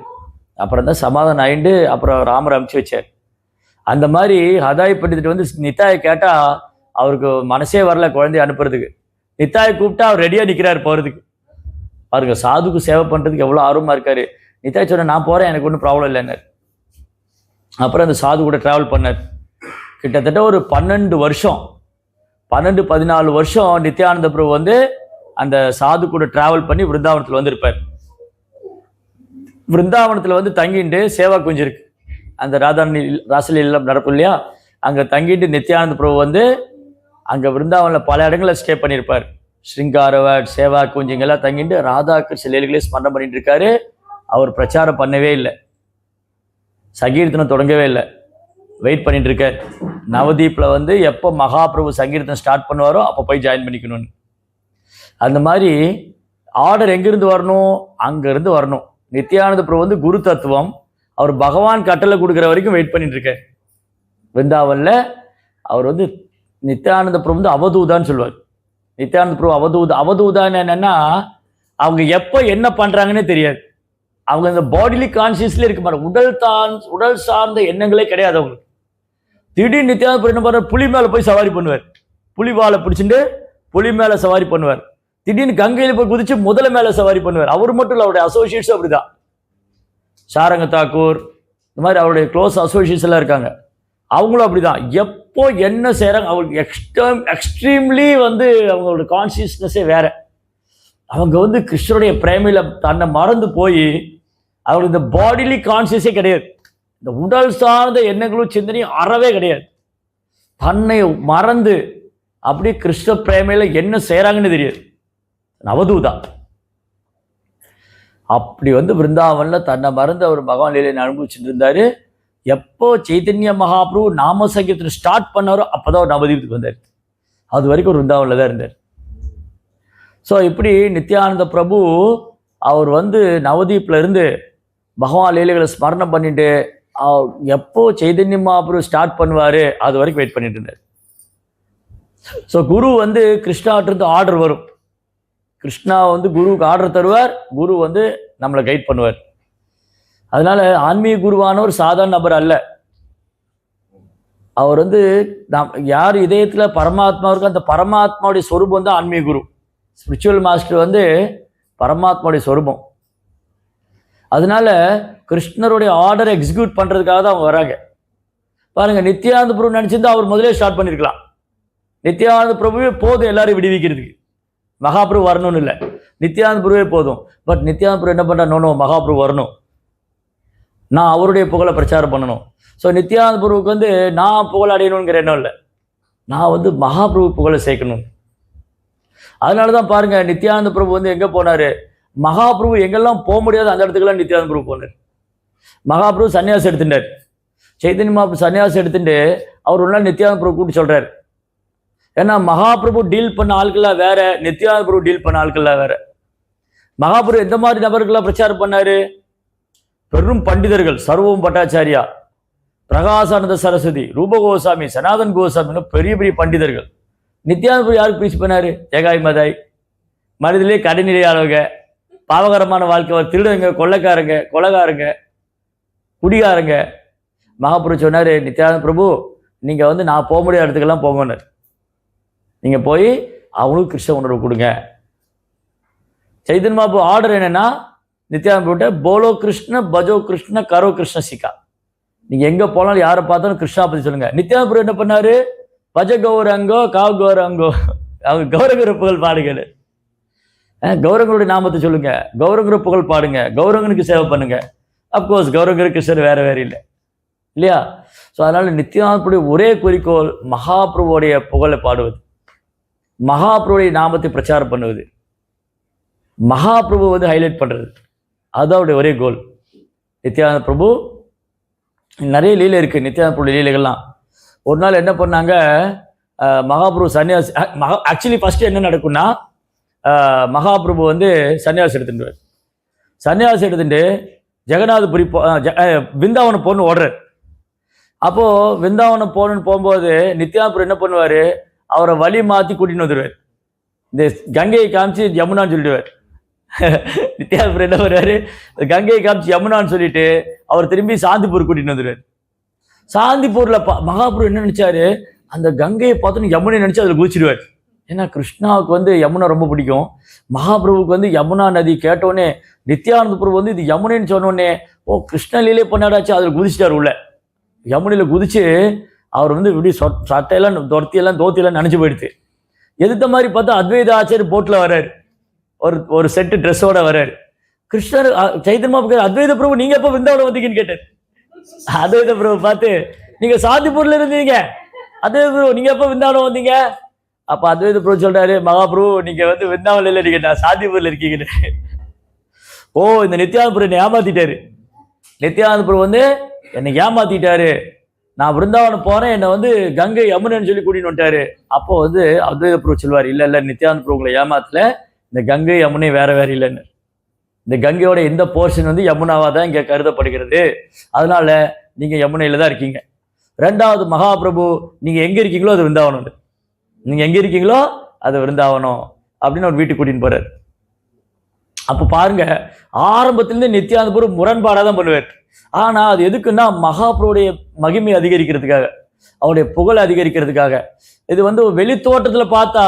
அப்புறம் தான் சமாதானம் ஆயிண்டு அப்புறம் ராமர் அனுப்பிச்சி வச்சார். அந்த மாதிரி ஹதாய் பண்டிதர் வந்து நித்தாயை கேட்டால் அவருக்கு மனசே வரல குழந்தைய அனுப்புறதுக்கு. நித்தாயை கூப்பிட்டா அவர் ரெடியாக நிற்கிறார் போகிறதுக்கு. பாருங்க, சாதுக்கு சேவை பண்ணுறதுக்கு எவ்வளோ ஆர்வமாக இருக்காரு. நித்தாய் சொன்ன, நான் போகிறேன், எனக்கு ஒன்றும் ப்ராப்ளம் இல்லைன்னார். அப்புறம் அந்த சாது கூட ட்ராவல் பண்ணார். கிட்டத்தட்ட ஒரு 12 வருஷம் 14 வருஷம் நித்யானந்த பிரபு வந்து அந்த சாது கூட ட்ராவல் பண்ணி விருந்தாவனத்தில் வந்திருப்பார். விருந்தாவனத்தில் வந்து தங்கிட்டு சேவா குஞ்சு இருக்கு, அந்த ராசலீலாம் நடக்கும் இல்லையா, அங்கே தங்கிட்டு நித்யானந்த பிரபு வந்து அங்கே விருந்தாவனில் பல இடங்களில் ஸ்டே பண்ணியிருப்பார். ஸ்ருங்காரவட், சேவா குஞ்சுங்கெல்லாம் தங்கிட்டு ராதா கிருஷ்ண லீலைகளே ஸ்மரணம் பண்ணிட்டு இருக்காரு. அவர் பிரச்சாரம் பண்ணவே இல்லை, சங்கீர்த்தனம் தொடங்கவே இல்லை, வெயிட் பண்ணிட்டு இருக்கார். நவதீப்பில் வந்து எப்போ மகாபிரபு சங்கீர்த்தனம் ஸ்டார்ட் பண்ணுவாரோ அப்போ போய் ஜாயின் பண்ணிக்கணும்னு. அந்த மாதிரி ஆர்டர் எங்கிருந்து வரணும், அங்கேருந்து வரணும். நித்யானந்த பிரபு வந்து குரு தத்துவம், அவர் பகவான் கட்டளை கொடுக்குற வரைக்கும் வெயிட் பண்ணிட்டு இருக்கார். விருந்தாவனில் அவர் வந்து நித்யானந்த பிரபு வந்து அவதூதான்னு சொல்லுவார். நித்யானந்த பிரபு அவதூதான்னு என்னன்னா, அவங்க எப்போ என்ன பண்ணுறாங்கன்னே தெரியாது. அவங்க இந்த பாடிலி கான்சியஸ்ல இருக்க மாட்டாங்க, உடல் சார்ந்த எண்ணங்களே கிடையாது அவங்களுக்கு. திடீர்னு நித்யானந்த பிரபு என்ன பண்ணுவார், புலி மேலே போய் சவாரி பண்ணுவார், புலி வாழை பிடிச்சிட்டு புலி மேலே சவாரி பண்ணுவார். திடீர்னு கங்கையில் போய் குதிச்சு முதல மேலே சவாரி பண்ணுவார். அவர் மட்டும் இல்லை, அவருடைய அசோசியேட்ஸும் அப்படிதான். சாரங்க தாக்கூர், இந்த மாதிரி அவருடைய க்ளோஸ் அசோசியேட்ஸ் எல்லாம் இருக்காங்க, அவங்களும் அப்படிதான். எப்போ என்ன செய்கிறாங்க, அவங்களுக்கு எக்ஸ்ட்ரீம்லி வந்து அவங்களோட கான்சியஸ்னஸே வேற. அவங்க வந்து கிருஷ்ணருடைய பிரேமையில் தன்னை மறந்து போய் அவங்களுக்கு இந்த பாடிலி கான்சியஸே கிடையாது. இந்த உடல் சார்ந்த எண்ணங்களும் சிந்தனையும் அறவே கிடையாது. தன்னை மறந்து அப்படியே கிருஷ்ண பிரேமையில என்ன செய்யறாங்கன்னு தெரியாது. நவதூதா அப்படி வந்து பிருந்தாவன்ல தன்னை மறந்து அவர் பகவான் லீலையை அனுபவிச்சுட்டு இருந்தாரு. எப்போ சைதன்ய மகாபிரபு நாம சங்கீதத்தை ஸ்டார்ட் பண்ணாரோ அப்பதான் அவர் நவதீபத்துக்கு வந்தார். அது வரைக்கும் பிருந்தாவன்ல தான் இருந்தார். ஸோ இப்படி நித்யானந்த பிரபு அவர் வந்து நவதீப்ல இருந்து பகவான் லீலைகளை ஸ்மரணம் பண்ணிட்டு அவர் எப்போ சைதன்ய மகாபிரபு ஸ்டார்ட் பண்ணுவாரு அது வரைக்கும் வெயிட் பண்ணிட்டு இருந்தார். ஸோ குரு வந்து கிருஷ்ணாட்டிருந்து ஆர்டர் வரும். கிருஷ்ணா வந்து குருவுக்கு ஆர்டர் தருவார், குரு வந்து நம்மளை கைட் பண்ணுவார். அதனால ஆன்மீக குருவானவர் சாதாரண நபர் அல்ல. அவர் வந்து யார் இதயத்துல பரமாத்மா இருக்கு அந்த பரமாத்மாவுடைய சொரூபம் தான் ஆன்மீக குரு. ஸ்பிரிச்சுவல் மாஸ்டர் வந்து பரமாத்மாவுடைய சொரூபம். அதனால கிருஷ்ணருடைய ஆர்டரை எக்ஸிக்யூட் பண்றதுக்காக தான் அவங்க வராங்க. பாருங்க, நித்யானந்த பிரபு நினைச்சிருந்தா அவர் முதலே ஸ்டார்ட் பண்ணிருக்கலாம். நித்யானந்த பிரபுவே போதும் எல்லாரையும் விடுவிக்கிறதுக்கு, மகாபிரபு வரணும்னு இல்லை, நித்யானந்த பிரபுவே போதும். பட் நித்யானந்த பிரபு என்ன பண்றா, நோ மகாபிரபு வரணும், நான் அவருடைய புகழை பிரச்சாரம் பண்ணணும். ஸோ நித்யானந்த பிரபுவுக்கு வந்து நான் புகழ் அடையணுங்கிற எண்ணம் இல்லை, நான் வந்து மகாபிரபு புகழை சேர்க்கணும். அதனால தான் பாருங்க, நித்யானந்த பிரபு வந்து எங்கே போனார், மகாபிரபு எங்கெல்லாம் போக முடியாது அந்த இடத்துக்கெல்லாம் நித்யானந்த பிரபு போனார். மகாபிரபு சன்னியாசம் எடுத்துட்டார். சைதன்ய மகாபிரபு சன்னியாசம் எடுத்துட்டு அவர் ஒரு நாள் நித்யானந்த பிரபு கூப்பிட்டு சொல்றாரு. ஏன்னா மகாபிரபு டீல் பண்ண ஆட்கள்லாம் வேற, நித்யானந்த பிரபு டீல் பண்ண ஆட்கள்லாம் வேற. மகாபிரபு எந்த மாதிரி நபர்களாக பிரச்சாரம் பண்ணாரு, பெரும் பண்டிதர்கள், சர்வம் பட்டாச்சாரியா, பிரகாசானந்த சரஸ்வதி, ரூப கோசாமி, சனாதன் கோசாமி, பெரிய பெரிய பண்டிதர்கள். நித்யானந்த பிரபு யாருக்கு பிரீச் பண்ணாரு, ஏகாய் மதாய், மனிதர்களே கடைநிலையாளவங்க, பாவகரமான வாழ்க்கை, திருடங்க, கொள்ளைக்காரங்க, கொலைகாரங்க, குடிகாரங்க. மகாபிரபு சொன்னாரு, நித்யானந்த பிரபு நீங்க வந்து நான் போக முடியாத இடத்துக்கெல்லாம் போங்கன்னாரு. நீங்க போய் அவங்களுக்கு கிருஷ்ண உணர்வு கொடுங்க. சைதன்ய மகாபிரபு ஆர்டர் என்னன்னா, நித்யானந்த பிரபுட்ட போலோ கிருஷ்ண, பஜோ கிருஷ்ண, கரோ கிருஷ்ண சிக்கா. நீங்க எங்க போனாலும் யாரை பார்த்தாலும் கிருஷ்ணா பத்தி சொல்லுங்க. நித்யானந்த பிரபு என்ன பண்ணாரு, பஜ கௌரங்கோ காவ் கௌரங்கோ, அவங்க கௌரங்கர புகழ் பாடுங்க, கௌரங்கருடைய நாமத்தை சொல்லுங்க, கௌரங்கர புகழ் பாடுங்க, கௌரங்கனுக்கு சேவை பண்ணுங்க. அப்கோர்ஸ் கௌரங்கர் கிருஷ்ணர் வேற வேற இல்லை இல்லையா? ஸோ அதனால நித்யானந்தருடைய ஒரே குறிக்கோள் மகாபிரபுடைய புகழை பாடுவது, மகாபிரபுடைய நாமத்தை பிரச்சாரம் பண்ணுவது, மகாபிரபு வந்து ஹைலைட் பண்றது, அதுதான் அவருடைய ஒரே கோல். நித்யானந்த பிரபு நிறைய லீலை இருக்கு, நித்யானந்த பிரபு லீலைகள்லாம். ஒரு நாள் என்ன பண்ணாங்க, மகாபிரபு சன்னியாசி, ஆக்சுவலி ஃபர்ஸ்ட் என்ன நடக்கும்னா, மகாபிரபு வந்து சன்னியாசி எடுத்துட்டு, சன்னியாசி எடுத்துட்டு ஜெகநாதபுரி விந்தாவனம் போகணும்னு ஓடுறார். அப்போ விந்தாவனம் போகணுன்னு போகும்போது நித்யானந்த பிரபு என்ன பண்ணுவாரு, அவரை வழி மாற்றி கூட்டின்னு வந்துடுவார். இந்த கங்கையை காமிச்சு யமுனான்னு சொல்லிடுவார். நித்யானந்த பிரபு என்ன பண்ணுவாரு, கங்கையை காமிச்சு யமுனான்னு சொல்லிட்டு அவர் திரும்பி சாந்திப்பூர் கூட்டின்னு வந்துடுவார். சாந்திப்பூர்ல மகாபிரபு என்ன நினைச்சாரு, அந்த கங்கையை பார்த்தோன்னு யமுனை நினைச்சு அதில் குதிச்சிடுவார். ஏன்னா கிருஷ்ணாவுக்கு வந்து யமுனா ரொம்ப பிடிக்கும். மகாபிரபுக்கு வந்து யமுனா நதி கேட்டோடனே நித்யானந்த பிரபு வந்து இது யமுனைன்னு சொன்னோடனே, ஓ கிருஷ்ண லீலை பண்ணாடாச்சு, அதில் குதிச்சிட்டார் உள்ள. யமுனையில் குதிச்சு அவர் வந்து இப்படி சட்டையெல்லாம் தோத்தியெல்லாம் நினைச்சு போயிடுது. எதிர்த்த மாதிரி பார்த்தா அத்வைத ஆச்சாரியர் போட்ல வர்றாரு, ஒரு செட்டு ட்ரெஸ்ஸோட வர்றாரு. கிருஷ்ணர் சைதன்ய மகாபிரபு, அத்வைத பிரபு நீங்க எப்போ விந்தாவனம் வந்தீங்கன்னு கேட்டார். அத்வைத பிரபு பார்த்து, நீங்க சாந்திப்பூர்ல இருந்தீங்க, அத்வைத பிரபு நீங்க எப்போ விந்தாவனம் வந்தீங்க? அப்ப அத்வைத பிரபு சொல்றாரு, மகாபிரபு நீங்க வந்து விந்தாவனம் இல்லை, நீங்க நான் சாந்திப்பூர்ல இருக்கீங்க. ஓ இந்த நித்யானந்த பிரபு என்னை ஏமாத்திட்டாரு, நித்யானந்த பிரபு வந்து என்னை ஏமாத்திட்டாரு, நான் விருந்தாவனம் போறேன், என்னை வந்து கங்கை யமுனைன்னு சொல்லி கூட்டின்னு வந்துட்டாரு. அப்போ வந்து அத்வைத பிரபு சொல்வார், இல்ல இல்ல நித்யானந்த பிரபுங்களை ஏமாத்தல, இந்த கங்கை யமுனை வேற வேற இல்லைன்னு. இந்த கங்கையோட இந்த போர்ஷன் வந்து யமுனாவா தான் இங்க கருதப்படுகிறது, அதனால நீங்க யமுனையில தான் இருக்கீங்க. ரெண்டாவது மகாபிரபு நீங்க எங்க இருக்கீங்களோ அது விருந்தாவனம், நீங்க எங்க இருக்கீங்களோ அது விருந்தாவனம் அப்படின்னு ஒரு வீட்டுக்கு கூட்டின்னு போறாரு. அப்ப பாருங்க, ஆரம்பத்திலிருந்து நித்யானந்த பிரபு முரண்பாடாக தான் பண்ணுவார். ஆனா அது எதுக்குன்னா மகாபிரபுடைய மகிமை அதிகரிக்கிறதுக்காக, அவருடைய புகழ் அதிகரிக்கிறதுக்காக. இது வந்து வெளி தோட்டத்துல பார்த்தா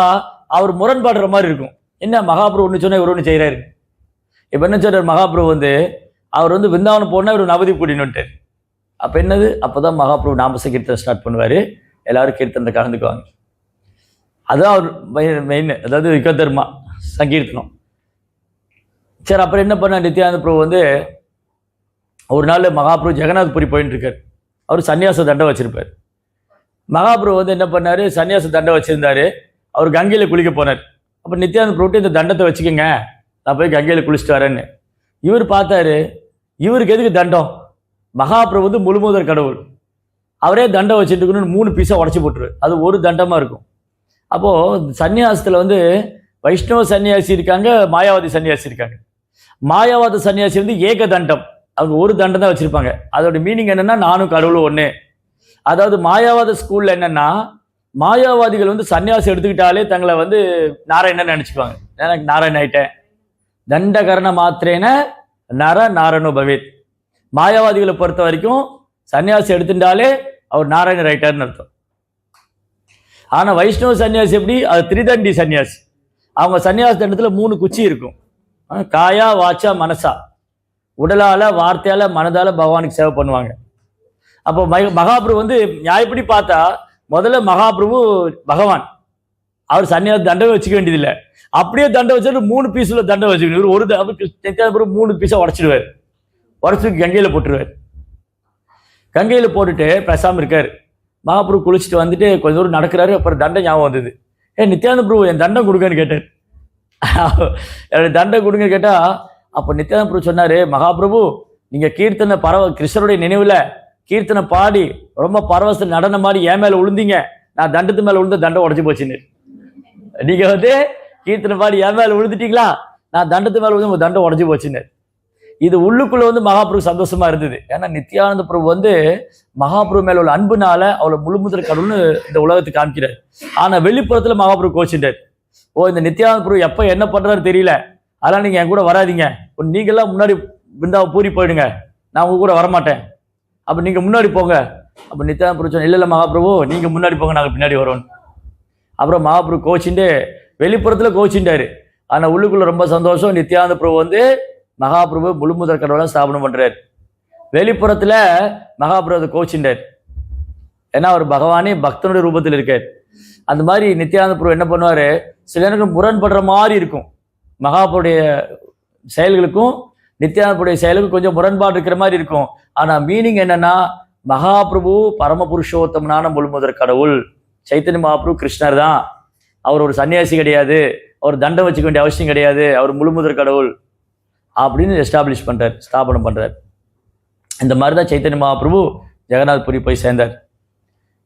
அவர் முரண்பாடுற மாதிரி இருக்கும். என்ன மகாபிரபு ஒன்று சொன்னா இவர் ஒன்று செய்யறாரு. இப்ப என்ன சொல்றாரு, மகாபிரபு வந்து அவர் வந்து விருந்தாவனம் போனா இவர் நவதீப் கூட்டின்னு வந்துட்டார். அப்ப என்னது, அப்பதான் மகாபிரபு நாம கீர்த்தனை ஸ்டார்ட் பண்ணுவாரு, எல்லாரும் கீர்த்தனை கலந்துக்குவாங்க. அதுதான் அவர் மெயின், அதாவது யுகதர்மா சங்கீர்த்தனம். சரி, அப்புறம் என்ன பண்ண நித்யானந்த பிரபு வந்து ஒரு நாள் மகாபிரபு ஜெகநாத்புரி போயிட்டு இருக்கார். அவர் சன்னியாச தண்டை வச்சிருப்பார். மகாபிரபு வந்து என்ன பண்ணார், சன்னியாச தண்டை வச்சுருந்தார். அவர் கங்கையில் குளிக்க போனார். அப்போ நித்யானந்த பிரபுட்டு இந்த தண்டத்தை வச்சுக்கோங்க, நான் போய் கங்கையில் குளிச்சுட்டு வரேன்னு. இவர் பார்த்தாரு, இவருக்கு எதுக்கு தண்டம்? மகாபிரபு வந்து முழுமுதற் கடவுள், அவரே தண்டை வச்சுட்டு இருக்கணும்னு 3 பீஸாக உடச்சி போட்டுருவார். அது ஒரு தண்டமாக இருக்கும். அப்போது சன்னியாசத்தில் வந்து வைஷ்ணவ சன்னியாசி இருக்காங்க, மாயாவாதி சன்னியாசி இருக்காங்க. மாயாவாத சன்னியாசி வந்து ஏக தண்டம், அவங்க ஒரு தண்டம் தான் வச்சுருப்பாங்க. அதோட மீனிங் என்னென்னா நானும் கடவுளும் ஒன்று. அதாவது மாயாவாத ஸ்கூலில் என்னென்னா, மாயாவாதிகள் வந்து சன்னியாசி எடுத்துக்கிட்டாலே தங்களை வந்து நாராயணன் நினச்சிக்குவாங்க. எனக்கு நாராயணன் ஆயிட்டேன், தண்டகரண மாத்திரேன நர நாரணோ பவேத். மாயாவாதிகளை பொறுத்த வரைக்கும் சன்னியாசி எடுத்துட்டாலே அவர் நாராயணர் ஆயிட்டார்னு அர்த்தம். ஆனால் வைஷ்ணவ சன்னியாசி எப்படி, அது திரிதண்டி சன்னியாசி. அவங்க சன்னியாசி தண்டத்தில் 3 குச்சி இருக்கும். காயா வாச்சா மனசா, உடலால் வார்த்தையால் மனதால் பகவானுக்கு சேவை பண்ணுவாங்க. அப்போ மகாபிரபு வந்து நியாயப்படி பார்த்தா முதல்ல மகாபிரபு பகவான், அவர் சன்னியாசி தண்டை வச்சுக்க வேண்டியதில்லை. அப்படியே தண்டை வச்சுட்டு 3 பீஸில் தண்டை வச்சுக்கணும். இவர் ஒரு 3 பீஸாக உடச்சிடுவார். உடச்சிட்டு கங்கையில் போட்டுருவார். கங்கையில் போட்டுட்டு பேசாமல் இருக்கார். மகாபிரபு குளிச்சுட்டு வந்துட்டு கொஞ்சம் தூரம் நடக்கிறாரு. அப்புறம் தண்டை ஞாபகம் வந்தது. நித்யானந்த பிரபு என் தண்டம் கொடுங்கன்னு கேட்டார். என்னுடைய தண்டை கொடுங்க கேட்டால், அப்போ நித்யானந்த பிரபு சொன்னார், மகாபிரபு நீங்கள் கீர்த்தனை கிருஷ்ணருடைய நினைவில் கீர்த்தனை பாடி ரொம்ப பரவசத்தில் நடன மாதிரி என் மேலே விழுந்தீங்க, நான் தண்டத்து மேலே விழுந்த தண்டை உடச்சி போச்சுன்னு. நீங்கள் வந்து கீர்த்தனை பாடி என் மேலே விழுந்துட்டீங்களா, நான் தண்டத்து மேலே விழுந்து உங்கள் தண்டை உடச்சி போச்சுன்னு. இது உள்ளுக்குள்ளே வந்து மகாபிரபு சந்தோஷமாக இருந்தது. ஏன்னா நித்யானந்த பிரபு வந்து மகாபிரபு மேலே உள்ள அன்புனால அவளை முழுமுதற் கடவுள்னு இந்த உலகத்துக்கு காமிக்கிறார். ஆனால் வெளிப்புறத்தில் மகாபிரபு கோச்சிட்டார். இந்த நித்யானந்த பிரபு எப்போ என்ன பண்ணுறாரு தெரியல, அதெல்லாம் நீங்கள் என் கூட வராதிங்க, நீங்கள்லாம் முன்னாடி பிருந்தாவை பூரி போயிடுங்க, நான் உங்க கூட வரமாட்டேன், அப்போ நீங்கள் முன்னாடி போங்க. அப்போ நித்யானந்த பிரபு சொன்ன, இல்லை மகாபிரபு நீங்கள் முன்னாடி போங்க, நாங்கள் பின்னாடி வரோன்னு. அப்புறம் மகாபிரபு கோச்சிண்டு வெளிப்புறத்தில் கோச்சிண்டாரு. ஆனால் உள்ளுக்குள்ள ரொம்ப சந்தோஷம். நித்யானந்த பிரபு வந்து மகாபிரபு முழுமுதற் கடவுளை ஸ்தாபனம் பண்ணுறார். வெளிப்புறத்தில் மகாபிரபு கோச்சிண்டார். ஏன்னா அவர் பகவானே பக்தனுடைய ரூபத்தில் இருக்கார். அந்த மாதிரி நித்யானந்த பிரபு என்ன பண்ணுவார், சில நேரம் முரண்படுற மாதிரி இருக்கும். மகாபிரபுடைய செயல்களுக்கும் நித்யானந்தருடைய செயலுக்கும் கொஞ்சம் முரண்பாடு இருக்கிற மாதிரி இருக்கும். ஆனால் மீனிங் என்னன்னா, மகாபிரபு பரமபுருஷோத்தமனான முழுமுதற் கடவுள். சைத்தன்ய மகாபிரபு கிருஷ்ணர் தான். அவர் ஒரு சன்னியாசி கிடையாது, அவர் தண்டம் வச்சுக்க வேண்டிய அவசியம் கிடையாது, அவர் முழுமுதற் கடவுள் அப்படின்னு எஸ்டாப்ளிஷ் பண்ணுறார், ஸ்தாபனம் பண்ணுறார். இந்த மாதிரி தான் சைத்தன்ய மகாபிரபு ஜெகநாத்புரி போய் சேர்ந்தார்.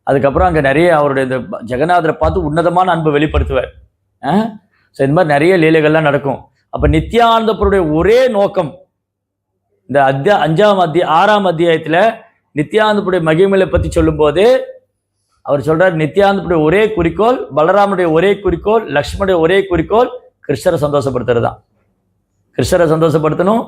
அதுக்கப்புறம் அங்கே நிறைய அவருடைய இந்த ஜெகநாதரை பார்த்து உன்னதமான அன்பை வெளிப்படுத்துவார். ஸோ இந்த மாதிரி நிறைய லீலைகள்லாம் நடக்கும். அப்போ நித்யானந்தபுருடைய ஒரே நோக்கம், இந்த 6ஆம் அத்தியாயத்தில் நித்யானந்தபுடைய மகிமையை பற்றி சொல்லும்போது அவர் சொல்றார், நித்யானந்தபுடைய ஒரே குறிக்கோள், பலராமனுடைய ஒரே குறிக்கோள், லக்ஷ்மணுடைய ஒரே குறிக்கோள் கிருஷ்ணரை சந்தோஷப்படுத்துறது தான். கிருஷ்ணரை சந்தோஷப்படுத்தணும்.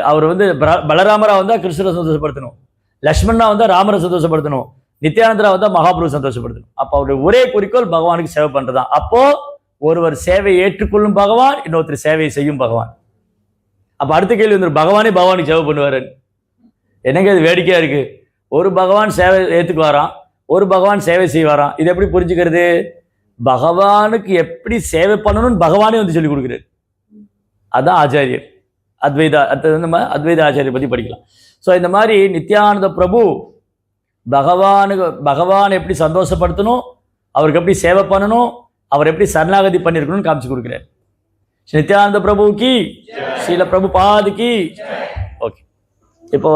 அவர் வந்து பலராமரா வந்தால் கிருஷ்ணரை சந்தோஷப்படுத்தணும், லக்ஷ்மணா வந்தால் ராமரை சந்தோஷப்படுத்தணும், நித்யானந்தரா வந்தால் மகாபிரபு சந்தோஷப்படுத்தணும். அப்போ அவருடைய ஒரே குறிக்கோள் பகவானுக்கு சேவை பண்றதுதான். அப்போ ஒருவர் சேவையை ஏற்றுக்கொள்ளும் பகவான், இன்னொருத்தர் சேவையை செய்யும் பகவான். அப்போ அடுத்த கேள்வி வந்து, பகவானுக்கு சேவை பண்ணுவாரு. என்னங்க இது வேடிக்கையா இருக்கு. ஒரு பகவான் சேவை ஏற்றுக்குவாராம், ஒரு பகவான் சேவை செய்வாராம். இது எப்படி புரிஞ்சுக்கிறது? பகவானுக்கு எப்படி சேவை பண்ணணும்னு பகவானே வந்து சொல்லி கொடுக்குறாரு. அதான் ஆச்சாரியர். அத்வைத ஆச்சாரியர் பற்றி படிக்கலாம். ஸோ இந்த மாதிரி நித்யானந்த பிரபு பகவான் எப்படி சந்தோஷப்படுத்தணும், அவருக்கு எப்படி சேவை பண்ணணும், அவர் எப்படி சரணாகதி பண்ணியிருக்கணும்னு காமிச்சு கொடுக்குறாரு. நித்யானந்த பிரபுக்கு, ஸ்ரீல பிரபுபாதுக்கு. ஓகே, இப்போ